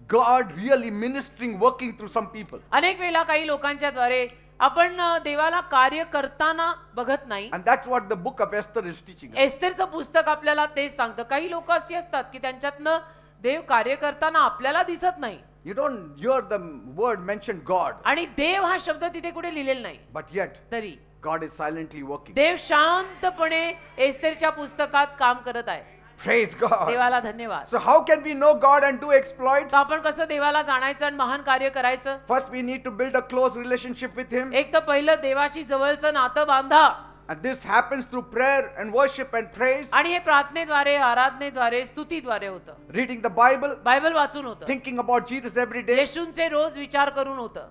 God really ministering, working through some people. अनेक वेळा काही लोकांच्या द्वारे आपण देवाला कार्य करताना बघत नाही. And that's what the book of Esther is teaching us. एस्तेरचं पुस्तक आपल्याला तेच सांगतं. काही लोक अशी असतात की त्यांच्यातनं देव कार्य करताना आपल्याला दिसत नाही. You don't hear the word mentioned God, आणि देव हा शब्द तिथे कुठे लिहिलेला नाही. but yet तरी God is silently working. देव शांतपणे एस्तेरच्या पुस्तकात काम करत आहे. Praise God. देवाला धन्यवाद. So how can we know God and do exploits? तर आपण कसं देवाला जाणायचं आणि महान कार्य करायचं? First we need to build a close relationship with Him. एक तर पहिलं देवाशी जवळचं नातं बांधा. And this happens through prayer and worship and praise. आणि हे प्रार्थनेद्वारे, आराधनेद्वारे, स्तुतीद्वारे होतं. Reading the Bible, बायबल वाचून होतं. thinking about Jesus every day. येशूंचे रोज विचार करून होतं.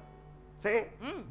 Say,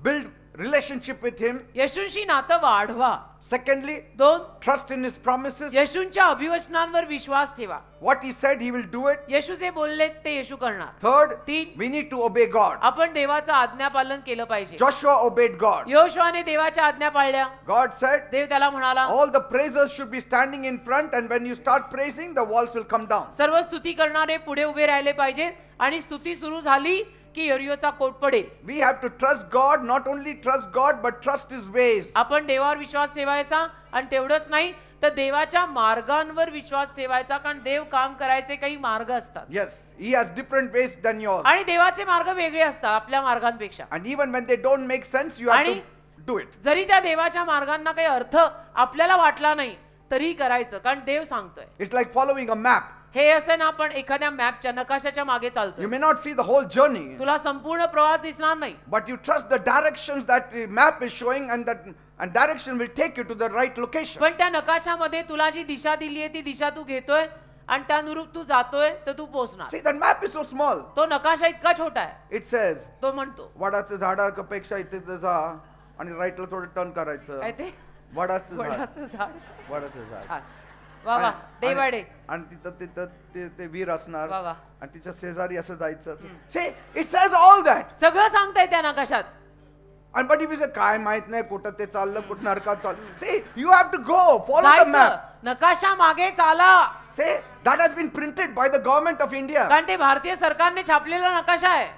build relationship with Him. येशूंशी नातं वाढवा. Secondly, 2, trust in His promises. येशूंच्या अभिवचनांवर विश्वास ठेवा. What He said, He will do it. येशू जे बोलले ते येशू करणार. Third, 3, we need to obey God. आपण देवाचं आज्ञापालन केलं पाहिजे. Joshua obeyed God. योशुआने देवाच्या आज्ञा पाळल्या. God said, देव त्याला म्हणाला, all the praisers should be standing in front, and when you start praising, the walls will come down. सर्व स्तुती करणारे पुढे उभे राहिले पाहिजे आणि स्तुती सुरू झाली की यरियोचा कोट पडेल. We have to trust God, not only trust God, but trust His ways. आपण देवावर विश्वास ठेवायचा आणि तेवढंच नाही तर देवाच्या मार्गांवर विश्वास ठेवायचा, कारण देव काम करायचे काही मार्ग असतात. Yes, He has different ways than yours. आणि देवाचे मार्ग वेगळे असतात आपल्या मार्गांपेक्षा. And even when they don't make sense, you have to do it. जरी त्या देवाच्या मार्गांना काही अर्थ आपल्याला वाटला नाही तरी करायचं, कारण देव सांगतोय. It's like following a map. हे असं ना, आपण एखाद्या मॅपच्या नकाशाच्या मागे You चालतो. may not see the whole journey, तुला संपूर्ण प्रवास दिसणार नाही, but you trust the directions that the map is showing, and direction will take you to the right location. पण त्या नकाशामध्ये तुला जी दिशा दिली आहे ती दिशा तू घेतोय आणि त्यानुरूप तू जातोय तर तू पोहोचणार. See, that map is so small. तो नकाशा इतका छोटा आहे. It says, तो म्हणतो वडाचं झाडापेक्षा इथे जा आणि राईटला थोडं टर्न करायचं. काय ते वडाचं झाड, वडाचं झाड. वडाचं झाड. छान, वा वा, डे बाय डे. आणि तिथं तिथं ते वीर असणार वा वा. आणि तिच्या शेजारी असं जायचं. See, it says all that. सगळं सांगताय त्या नकाशात. And but if you say काय माहित नाही कुठं ते चाललं, कुठं नरकात चाललं. See, you have to go follow the जायचं, map. नकाशा मागे चाला. See, that has been printed by the government of India, कारण ते भारतीय सरकारने छापलेला नकाशा आहे.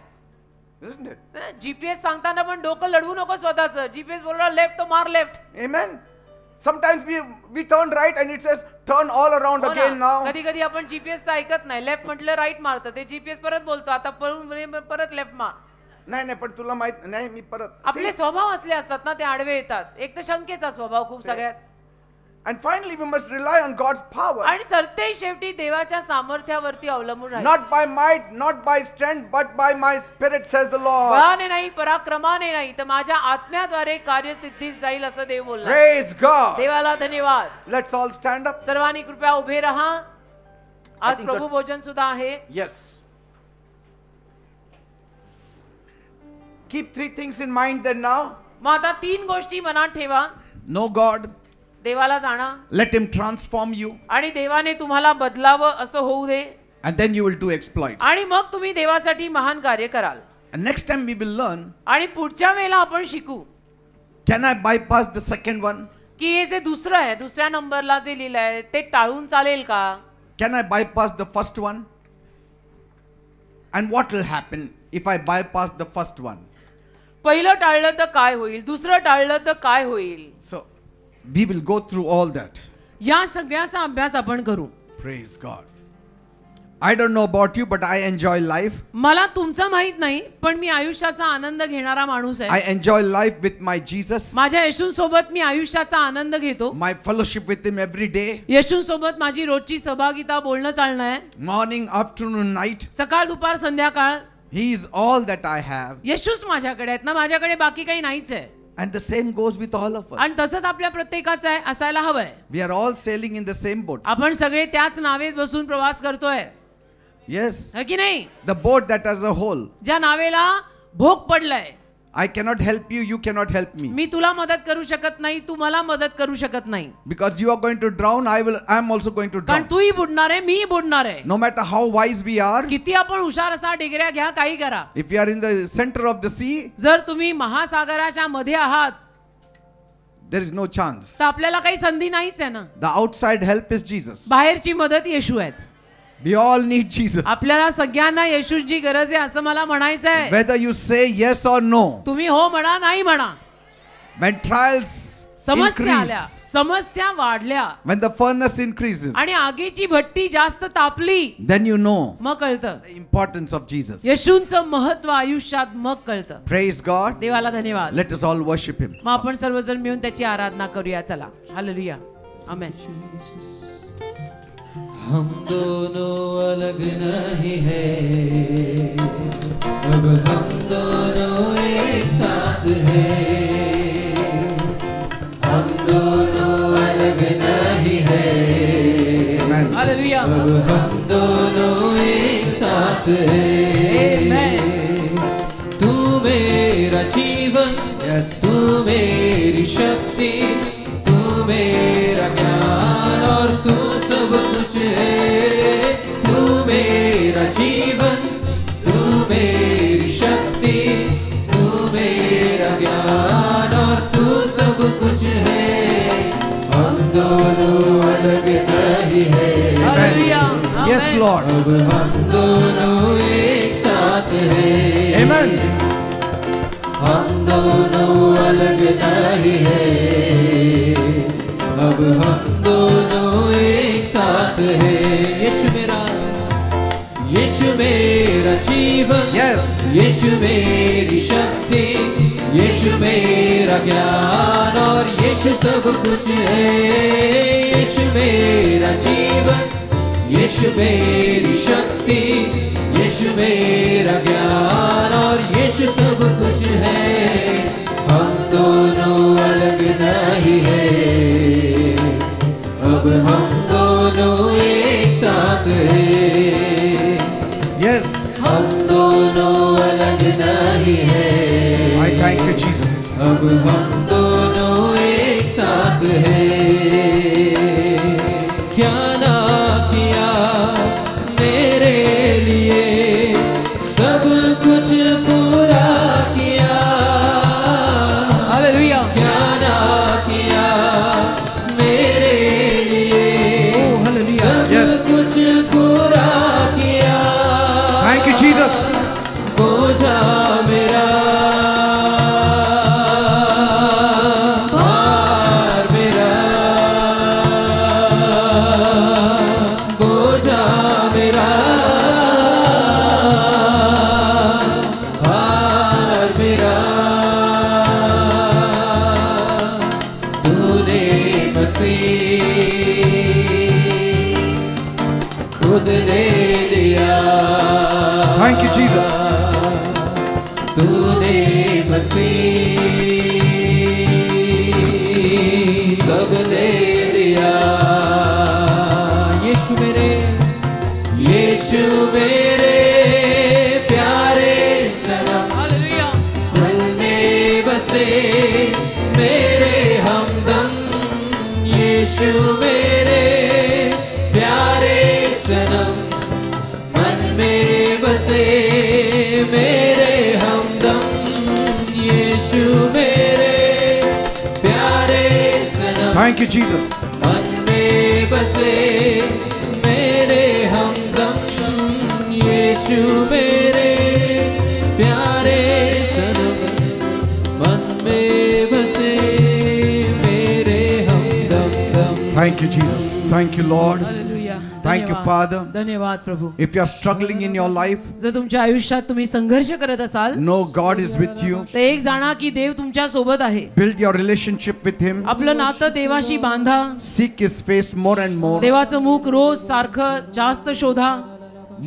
isn't it? जीपीएस सांगताना पण डोकं लढवू नको स्वतःच. जीपीएस बोलला लेफ्ट तर मार left. Amen. Sometimes we turn right and it says turn all around again now. कधी कधी आपण जीपीएस ऐकत नाही. लेफ्ट म्हटलं राईट मारतं, ते जीपीएस परत बोलतो आता परत लेफ्ट मार. नाही नाही, पण तुला माहित नाही, मी परत. आपले स्वभाव असले असतात ना, ते आडवे येतात. एक तर शंकेचा स्वभाव खूप सगळ्यात. And finally we must rely on God's power. आणि सरते शेवटी देवाच्या सामर्थ्यावरती अवलंबून राहायचं. Not by might, not by strength, but by my spirit, says the Lord. बळाने नाही, पराक्रमाने नाही, तर माझ्या आत्म्याद्वारे कार्यसिद्धीस जाईल असं देव बोलला. Praise God. देवाला धन्यवाद. Let's all stand up. सर्वांनी कृपया उभे राहा. आज think प्रभू so. भोजन सुद्धा आहे. Yes. Keep three things in mind then now. मग आता 3 गोष्टी मनात ठेवा. Know God. देवाला जाणा Let Him transform you. आणि देवाने तुम्हाला बदलावं असं होऊ दे. And then you will do exploits. आणि मग तुम्ही देवासाठी महान कार्य कराल. And next time we will learn, आणि पुढच्या वेळेला आपण शिकू can I bypass the second one? की हे जे दुसरं आहे, दुसऱ्या नंबरला जे लिहिलं आहे ते टाळून चालेल का? Can I bypass the first one? And what will happen if I bypass the first one? पहिलं टाळलं तर काय होईल, दुसरं टाळलं तर काय होईल? So we will go through all that. या सगळ्याचा अभ्यास आपण करू. Praise God. I don't know about you, but I enjoy life. मला तुमचं माहित नाही, पण मी आयुष्याचा आनंद घेणारा माणूस I आहे. enjoy life with my Jesus. माझ्या येशूंसोबत मी आयुष्याचा आनंद घेतो. My fellowship with Him every day. येशूंसोबत माझी रोजची सहभागिता, बोलणं चालणं आहे. Morning, afternoon, night. सकाळ दुपार संध्याकाळ He is all that I have. येशूच माझ्याकडे आहेत ना, माझ्याकडे बाकी काही नाहीच आहे. And the same goes with all of us. आणि तसंच आपल्या प्रत्येकाचं आहे, असायला हवंय. We are all sailing in the same boat. आपण सगळे त्याच नावेत बसून प्रवास करतोय, Yes. है की नाही? The boat that as a whole. ज्या नावेला भोग पडलाय. I cannot help you, you cannot help me. मी तुला मदत करू शकत नाही, तू मला मदत करू शकत नाही. Because you are going to drown, I am also going to कारण drown. तूही बुडणार आहे, मीही बुडणार आहे. No matter how wise we are, किती आपण हुशार असा डिग्र्या घ्या, काही करा, if we are in the center of the sea, जर तुम्ही महासागराच्या मध्ये आहात there is no chance. तर आपल्याला काही संधी नाहीच आहे ना. The outside help is Jesus. बाहेरची मदत येशू आहेत. We all need Jesus. आपल्याला सगळ्यांना येशूची गरज आहे असं मला म्हणायचं आहे. Whether you say yes or no, तुम्ही हो म्हणा, नाही म्हणा. when trials समस्या आल्या, increase, समस्या वाढल्या when the furnace increases, आणि आगीची भट्टी जास्त तापली, then you know मग कळतं the importance of Jesus. येशूंचं महत्व आयुष्यात, मग कळतं. Praise God. देवाला धन्यवाद. Let us all worship Him. मग आपण सर्वजण मिळून त्याची आराधना करूया. चला, हालेलुया, आमेन. हम दोनों अलग नहीं है, अब हम दोनों एक साथ हैं। हम दोनों अलग नहीं है, Amen. हालेलुया, अब हम दोनों एक साथ हैं। तू मेरा जीवन, Yes. तू मेरी शक्ति, तू मेरा ज्ञान और तू सब कुछ है। तू मेरा जीवन, तू मेरी शक्ति, तू मेरा ज्ञान और तू सब कुछ है। हम दोनों अलग नहीं है, हालेलुया, Yes, आमेन. Lord. अब हम दोनों एक साथ हैं। Amen. हम दोनों अलग नहीं है, अब हम दोनों एक साथ हैं। यीशु मेरा जीवन, Yes. यीशु मेरी शक्ति, यीशु मेरा ज्ञान और यीशु सब कुछ है। यीशु मेरा जीवन, यीशु मेरी शक्ति, यीशु मेरा ज्ञान और यीशु सब कुछ है। हम दोनों अलग नहीं है, अब हम दोनों एक साथ हैं। Yes. हम दोनों अलग नहीं है, I thank you, Jesus. अब हम दोनों एक साथ हैं। क्या ना किया मेरे लिए, सब कुछ पूरा किया। हालेलुया, क्या ना किया मेरे लिए, Oh, hallelujah. सब Yes. कुछ पूरा किया। Thank you, Jesus. बोझा मेरा, भार मेरा, बोझा मेरा, भार यीशु मेरे प्यारे सनम मन में बसे मेरे हमदम यीशु मेरे प्यारे सनम Thank you, Jesus. मन में बसे मेरे हमदम यीशु मेरे प्यारे सनम मन में बसे मेरे हमदम Thank you, Jesus. Thank you, Lord. Hallelujah. Thank you, धन्यवाद. Father. धन्यवाद प्रभू. If you are struggling in your life, जर तुमच्या आयुष्यात तुम्ही संघर्ष करत असाल know God is with you. तर एक जाणा की देव तुमच्या सोबत आहे. Build your relationship with Him. आपलं नातं देवाशी बांधा. Seek His face more and more. देवाचं मुख रोज सारखं जास्त शोधा.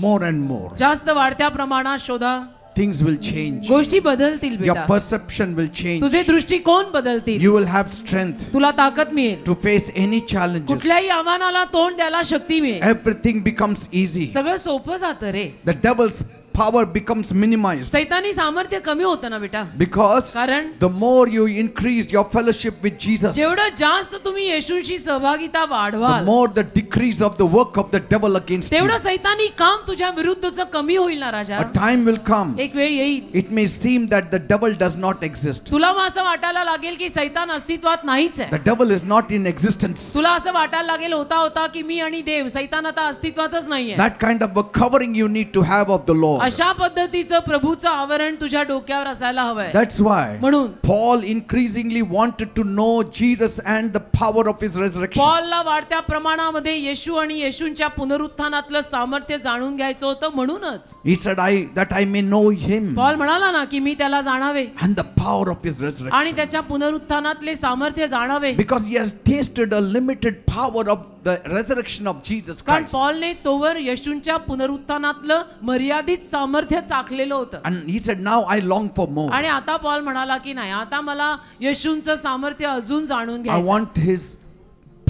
More and more. जास्त वाढत्या प्रमाणात शोधा. Things will change. गोष्टी बदलतील Your बेटा. perception will change. तुझे दृष्टिकोन बदलतील. You will have strength तुला ताकद मिळेल. to face any challenges. कुठल्याही आव्हानाला तोंड द्यायला शक्ती मिळेल. Everything becomes easy. सगळं सोपं जातं रे. The devil's power becomes minimized. सैतानी सामर्थ्य कमी होतं ना बेटा. Because कारण the more you increase your fellowship with Jesus, the जेवढं जास्त तुम्ही येशूंशी सहभागिता वाढवाल more the decrease of the work of the devil against you. तेवढं सैतानी काम तुझ्या विरुद्धचं कमी होईल ना राजा. A time will come. एक वेळ येईल It may seem that the devil does not exist. तुला मग असं वाटायला लागेल की सैतान अस्तित्वात नाहीच आहे. The devil is not in existence. तुला असं वाटायला लागेल होता की मी आणि देव सैतान आता अस्तित्वातच नाहीये. That kind of a covering you need to have of the Lord. अशा पद्धतीचं प्रभूचं आवरण तुझ्या डोक्यावर असायला हवंय. That's why म्हणून Paul increasingly wanted to know Jesus and the power of his resurrection. पॉलला वाढत्या प्रमाणामध्ये येशू आणि येशूंच्या पुनरुत्थानातलं सामर्थ्य जाणून घ्यायचं होतं. म्हणूनच He said, that I may know him Paul म्हणाला ना की मी त्याला जाणावे and the power of his आणि resurrection. त्याच्या पुनरुत्थानातले सामर्थ्य जाणावे. Because he has tasted a limited power of the resurrection of Jesus कारण Christ. पॉलने तोवर येशूंच्या पुनरुत्थानातलं मर्यादित सामर्थ्य चाखलेलं होतं. And he said, now I long for more. आणि आता पॉल म्हणाला की नाही आता मला येशूंचं सामर्थ्य अजून जाणून I घ्यायचं. want his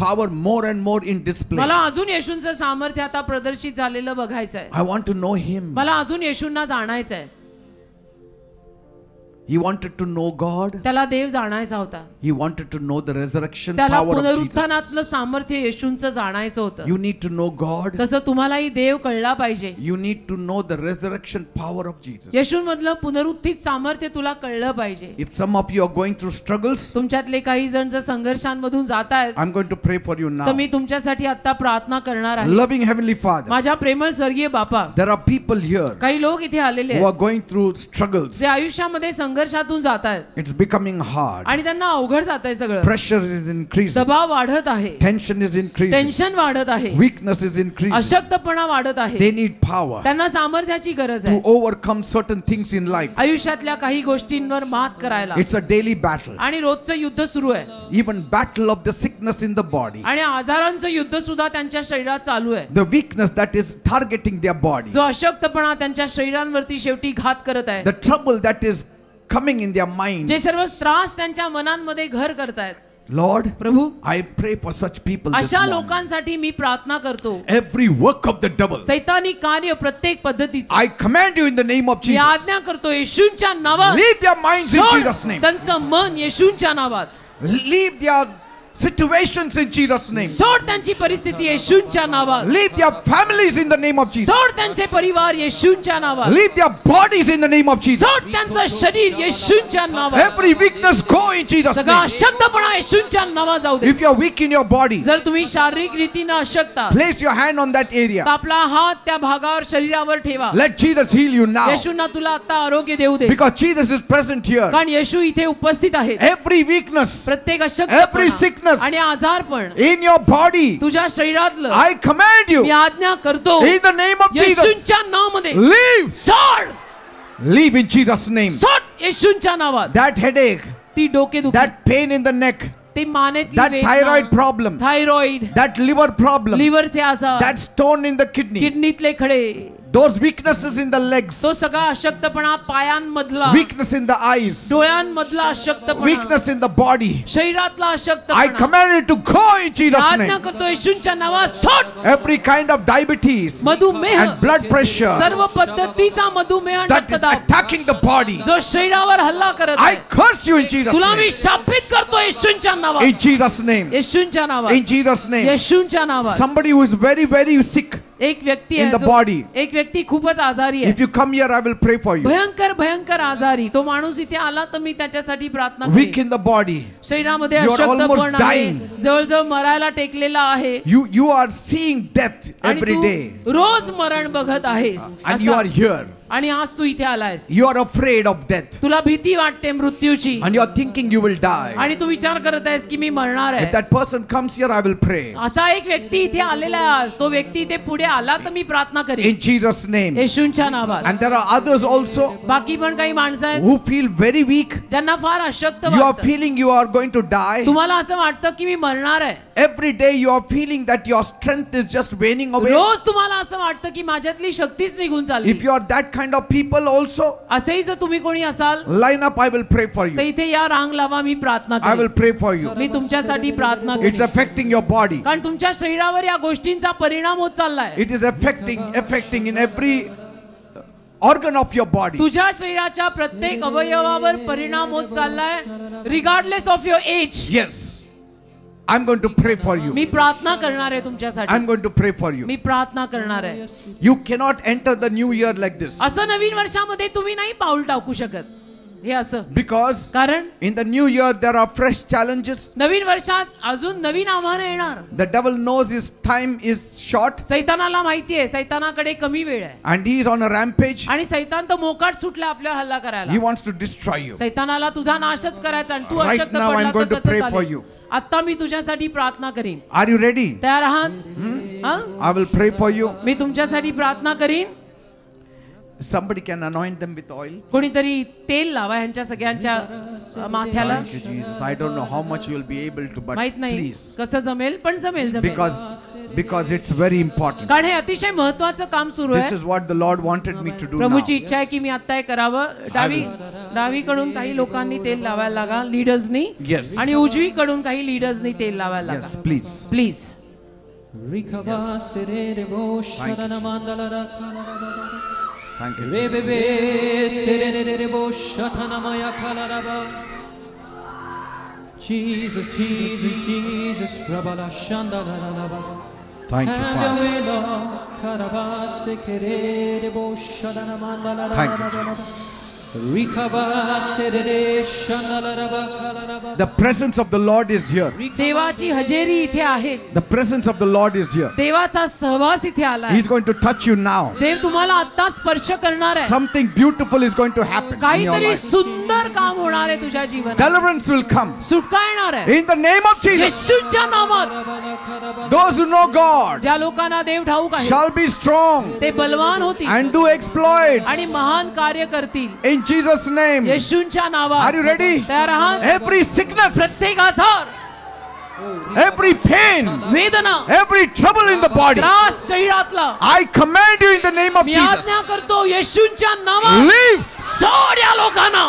power more and more in display. मला अजून येशूंचं सामर्थ्य आता प्रदर्शित झालेलं बघायचं आहे. I want to know him. मला अजून येशूंना जाणायचं आहे. He wanted to know God. त्याला देव जाणायचा होता. He wanted to know the resurrection त्याला power of Jesus. पुनरुत्थानातलं सामर्थ्य येशूंचं जाणायचं होतं. You need to know God. तसं तुम्हालाही देव कळला पाहिजे. You need to know the resurrection power of Jesus. येशूंमधलं पुनरुत्थित सामर्थ्य तुला कळलं पाहिजे. If some of you are going through struggles, तुमच्यातले काही जण जर संघर्षांमधून जात आहेत I'm going to pray for you तर now. मी तुमच्यासाठी आता प्रार्थना करणार आहे. Loving Heavenly Father, माझ्या प्रेमळ स्वर्गीय बापा, there are people here काही लोक इथे आलेले who आहेत are going through struggles. जे आयुष्यामध्ये संघर्षातून जात आहेत It's becoming hard. आणि त्यांना अवघड जात आहे सगळं. Pressure is increasing. दबाव वाढत आहे. Tension is increasing. टेन्शन वाढत आहे. Weakness is increasing. अशक्तपणा वाढत आहे. They need power त्यांना सामर्थ्याची गरज to आहे overcome certain things in life. आयुष्यातल्या काही गोष्टींवर मात करायला. It's a daily battle. आणि रोजचं युद्ध सुरू आहे. Even battle of the sickness in the body. आणि आजारांचं युद्ध सुद्धा त्यांच्या शरीरात चालू आहे. The weakness that is targeting their body. जो अशक्तपणा त्यांच्या शरीरांवरती शेवटी घात करत आहे. The trouble that is coming in their minds. जे सर्व त्रास त्यांच्या मनांमध्ये घर करतायत. Lord, Prabhu, I pray for such people this अशा morning. लोकांसाठी मी प्रार्थना करतो. Every work of the devil, सैतानी कार्य प्रत्येक पद्धतीचे I command you in the name of me Jesus. आज्ञा करतो येशूंच्या नावात. Leave their minds in सोड Jesus' name. त्यांचं मन येशूंच्या नावात. Leave their situations in Jesus' name. सोड त्यांची परिस्थिती येशूंच्या नावात. Leave their families in the name of Jesus. सोड त्यांचे परिवार येशूंच्या नावात. Leave their bodies in the name of Jesus. सोड त्यांचं शरीर येशूंच्या नावात. Every weakness go in Jesus' सगळा name. अशक्तपणा येशूंच्या नावात जाऊ दे. If you are weak in your body, जर तुम्ही शारीरिक रीतीने अशक्त आहात, place your hand on that तर area. आपला हात त्या भागावर शरीरावर ठेवा. Let Jesus heal you now. येशूंना तुला आता आरोग्य देऊ दे. Because Jesus is present here. कारण येशू इथे उपस्थित आहेत. Every weakness प्रत्येक Every अशक्तपणा sickness आणि आजारपण in your body, तुझ्या शरीरातलं I command you मी आज्ञा करतो in the name of Jesus. येशूंच्या नावामध्ये Leave. सोड. Leave in Jesus' name. सोड येशूंच्या नावात. That headache, ती डोकेदुखी, that pain in the neck, ती मानेतली that thyroid वेदना, problem, thyroid, that liver problem, लिव्हरचे आजार, that stone in the kidney, किडनीतले खडे, those weaknesses in the legs, तो सगळा अशक्तपणा पायांमधला, weakness in the eyes, डोळ्यांमधला अशक्तपणा, weakness in the body, शरीरातला I अशक्तपणा command it to go in Jesus' आज्ञा name. करतो येशूंच्या नावात सोड. Every kind of diabetes मधुमेह, and blood pressure सर्व पद्धतीचा मधुमेह आणि that is रक्तदाब attacking the body, जो शरीरावर हल्ला करत I आहे, curse you in Jesus' तुला मी name. शापित करतो येशूंच्या नावात, In Jesus' name. येशूंच्या नावात, In Jesus' name. येशूंच्या नावात. Somebody who is very, very sick, एक व्यक्ती in आहे the जो- body. एक व्यक्ती खूपच आजारी आहे, if you come here, I will pray for you. भयंकर भयंकर आजारी. तो माणूस इथे आला तर मी त्याच्यासाठी प्रार्थना Weak करेन. in the body. शरीरामध्ये You are almost अशक्तपण आहे, dying. जवळजवळ मरायला टेकलेला आहे You are seeing death आणि every तू day. रोज मरण बघत आहेस And you असा. are here. आणि आज तू इथे आलायस, You are afraid of death. तुला भीती वाटते मृत्यूची And you are thinking you will die. आणि तू विचार करत आहेस की मी मरणार If आहे. that person comes here, I will pray. असा एक व्यक्ती इथे आलेला आहे आज. तो व्यक्ती इथे पुढे आला तर मी प्रार्थना करेन In Jesus' name. येशूंच्या नावात. And there are others also बाकी पण काही माणसं आहेत who feel very weak. ज्यांना फार अशक्त You are वाटतं. feeling you are going to die. तुम्हाला असं वाटतं की मी मरणार आहे. Every day you are feeling that your strength is just waning away. रोज तुम्हाला असं वाटतं की माझ्यातली शक्तीच निघून चालली. If you are that kind of people also, असेही जर तुम्ही कोणी असाल line up, I will pray for तर you. इथे या रांग लावा, मी प्रार्थना I will करेन. pray for you. मी तुमच्यासाठी प्रार्थना It's करेन. affecting your body. कारण तुमच्या शरीरावर या गोष्टींचा परिणाम होत चाललाय. It is affecting in every organ of your body. तुझ्या शरीराच्या प्रत्येक अवयवावर परिणाम होत चाललाय, regardless of your age. Yes. I'm going to pray for you. मी प्रार्थना करणार आहे तुमच्यासाठी. I'm going to pray for you. मी प्रार्थना करणार आहे. You cannot enter the new year like this. असं नवीन वर्षामध्ये तुम्ही नाही पाऊल टाकू शकत हे असं. Because कारण in the new year there are fresh challenges. नवीन वर्षात अजून नवीन आव्हानं येणार. The devil knows his time is short सैतानाला माहिती आहे सैतानाकडे कमी वेळ आहे and he is on a rampage. आणि सैतान तर मोकाट सुटला आपल्यावर हल्ला He करायला. wants to destroy you. सैतानाला तुझा नाशच करायचा आणि तू Right अशक्त now पडला I'm going तर to कसं pray for चालेल. you. आता मी तुझ्यासाठी प्रार्थना करीन. Are you ready? तयार आहात? हं? I will pray for you. मी तुमच्यासाठी प्रार्थना करीन. Somebody can anoint them with oil. कोणीतरी तेल लावा ह्यांच्या सगळ्यांच्या माथ्याला. Thank you, Jesus. I don't know how much you will be able to, but माहित नाही please, कसं जमेल पण जमेल जमेल. because it's very important. कारण हे अतिशय महत्वाचं काम सुरू This आहे. is what the Lord wanted me to do now. प्रभूची इच्छा आहे की मी आता हे करावं. डावीकडून काही लोकांनी तेल लावायला लागा, लीडर्सनी. Yes. आणि उजवीकडून काही लीडर्सनी तेल लावायला Yes, लागा. please. Please. Thank you. Jesus, Jesus, Jesus, Rabala Shanda Thank you, Father. Thank you, Jesus. The presence of the Lord is here. देवाची हजेरी इथे आहे. The presence of the Lord is here. देवाचा सहवास इथे आलाय. He's going to touch you now. देव तुम्हाला आता स्पर्श करणार आहे. Something beautiful is going to happen in your काहीतरी life. सुंदर काम होणार आहे तुझ्या जीवनात. Deliverance will come. सुटका येणार आहे In the name of Jesus. येशूच्या नावात. Those who know God ज्या लोकांना देव ठाऊक आहे shall be strong ते बलवान होतील and do exploits. आणि महान कार्य करतील. In Jesus' name. येशूच्या नावात. Are you ready? तयार आहात? Every sickness, प्रत्येक आजार, every pain, वेदना, every trouble in the body, त्रास शरीरातला I command you in the name of me Jesus. आज्ञा करतो येशूच्या नावात. Leave. सोड या लोकांना.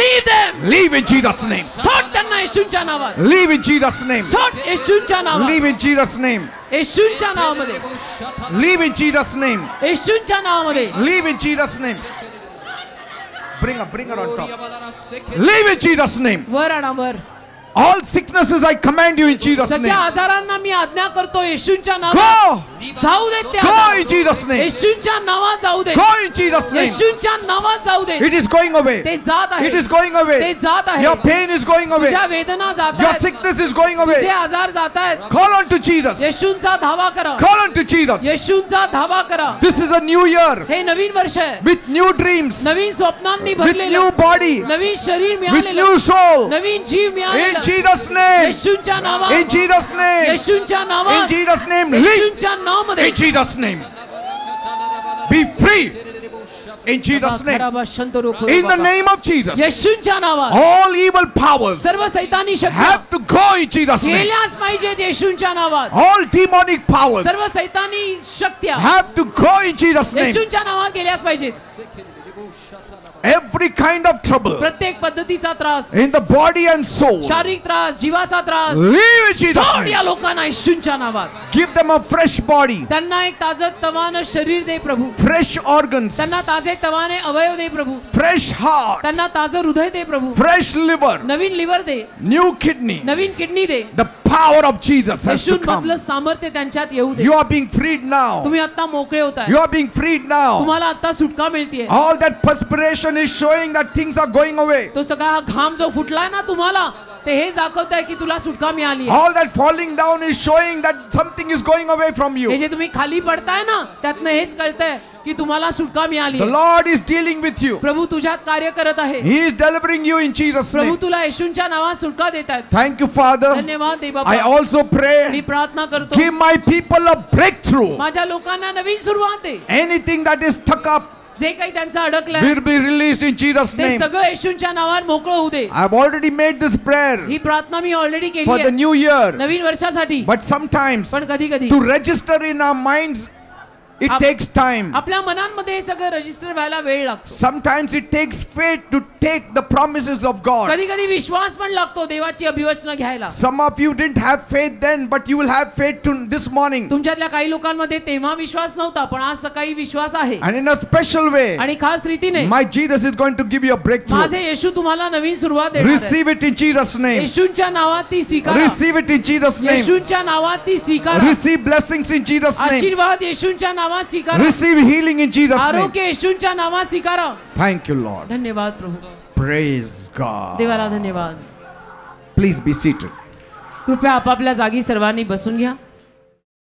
Leave them. Leave in Jesus' name. सोड त्यांना येशूच्या नावात. Leave in Jesus' name. सोड येशूच्या नावात. Leave in Jesus' name. येशूच्या नावामध्ये. Leave in Jesus' name. येशूच्या नावामध्ये. Leave in Jesus' name. Bring her on top. Leave in Jesus' name. वर आणा वर. All sicknesses I command you in Jesus' सगळ्या name. आजारांना मी आज्ञा करतो येशूच्या नावात. Go. जाऊ देत ते Go आजार. in Jesus' name. येशूच्या नावात जाऊ दे. Go in Jesus' name. येशूच्या नावात जाऊ दे. It is going away. ते जात आहे. It is going ते away. जात आहे. Your pain is going away. तुझ्या वेदना जात Your आहेत. sickness is going तुझे away. आजार जात आहेत. Call on to Jesus. येशूंचा धावा करा. Call on to Jesus. येशूंचा धावा करा. This is a new year हे नवीन वर्ष आहे. with new dreams, Naveen स्वप्नांनी with भरलेलं, new body, नवीन शरीर with मिळालेलं, new soul. नवीन जीव In मिळालेलं. Jesus' name. येशूंच्या नावात. In Jesus' name. येशूंच्या In नावात. Jesus' name. Live. येशूंच्या नावामध्ये. In Jesus' name. Be free. In Jesus' name. In In the name of Jesus. येशूंच्या नावात All evil powers सर्व सैतानी शक्ती have to go in Jesus' name. गेल्याच पाहिजेत येशूंच्या नावात. All demonic powers सर्व सैतानी शक्त्या have to go in Jesus' name. येशूंच्या नावात गेल्याच पाहिजेत. Every kind of trouble प्रत्येक पद्धतीचा त्रास, in the body and soul, शारीरिक त्रास, जीवाचा त्रास, leave in Jesus' सोड name. या लोकांना येशूंच्या नावात. Give them a fresh body, त्यांना एक ताजतवाने शरीर दे प्रभू. fresh organs, त्यांना ताजे तवाने अवयव दे प्रभू. fresh heart, त्यांना ताजं हृदय दे प्रभू. fresh liver, नवीन लिव्हर दे, new kidney. नवीन किडनी दे. The power of Jesus has to come. येशूंमधलं सामर्थ्य त्यांच्यात येऊ दे. You are being freed now. तुम्ही आता मोकळे होताय. You are being freed now. तुम्हाला आता सुटका मिळतीये. All that perspiration is showing that things are going away. तो सगळा घाम जो फुटलाय ना तुम्हाला, ते हेच दाखवत आहे की तुला सुटका मिळाली आहे. All that falling down is showing that something is going away from हे you. जे तुम्ही खाली पडताय ना, त्यातनं हेच कळतंय की तुम्हाला सुटका मिळाली The आहे. Lord is dealing with you. प्रभू तुझ्यात कार्य करत आहे. He is delivering you in Jesus' Prabhu name. तुला येशूंच्या नावात सुटका देत आहेत. Thank you, Father. धन्यवाद दे I बाबा. also मी pray, प्रार्थना करतो, give my people a breakthrough. माझ्या लोकांना नवीन सुरुवात दे. Anything that is stuck up जे काही त्यांचं अडकलंय will be released in Jesus' ते name. सगळं येशूंच्या नावात मोकळं होऊ दे. I've already made this prayer ही प्रार्थना मी ऑलरेडी केली for the आहे new year. नवीन वर्षासाठी. But sometimes पण कधी कधी to register in our minds, it Ap- takes time. आपल्या मनांमध्ये हे सगळं रजिस्टर व्हायला वेळ लागतो. Sometimes it takes faith to take the promises of God. कधी कधी विश्वास पण लागतो देवाची अभिवचनं घ्यायला. Some of you didn't have faith then, but you will have faith this morning. तुमच्यातल्या काही लोकांमध्ये तेव्हा विश्वास नव्हता, पण आज सकाळी विश्वास आहे. And in a special way, आणि खास रीतीने my Jesus is going to give you a breakthrough. माझे येशू तुम्हाला नवीन सुरुवात देणार आहे. Receive it in Jesus' name. येशूंच्या नावात ती स्वीकारा. Receive it in Jesus' name. येशूंच्या नावात ती स्वीकारा. Receive blessings in Jesus' name. आशीर्वाद येशूंच्या नावात स्वीकारा. Receive healing in Jesus' name. आरोग्य येशूंच्या नावात स्वीकारा. Thank you, Lord. धन्यवाद प्रभू. Praise God. देवाला धन्यवाद. Please be seated. कृपया आपापल्या जागी सर्वांनी बसून घ्या.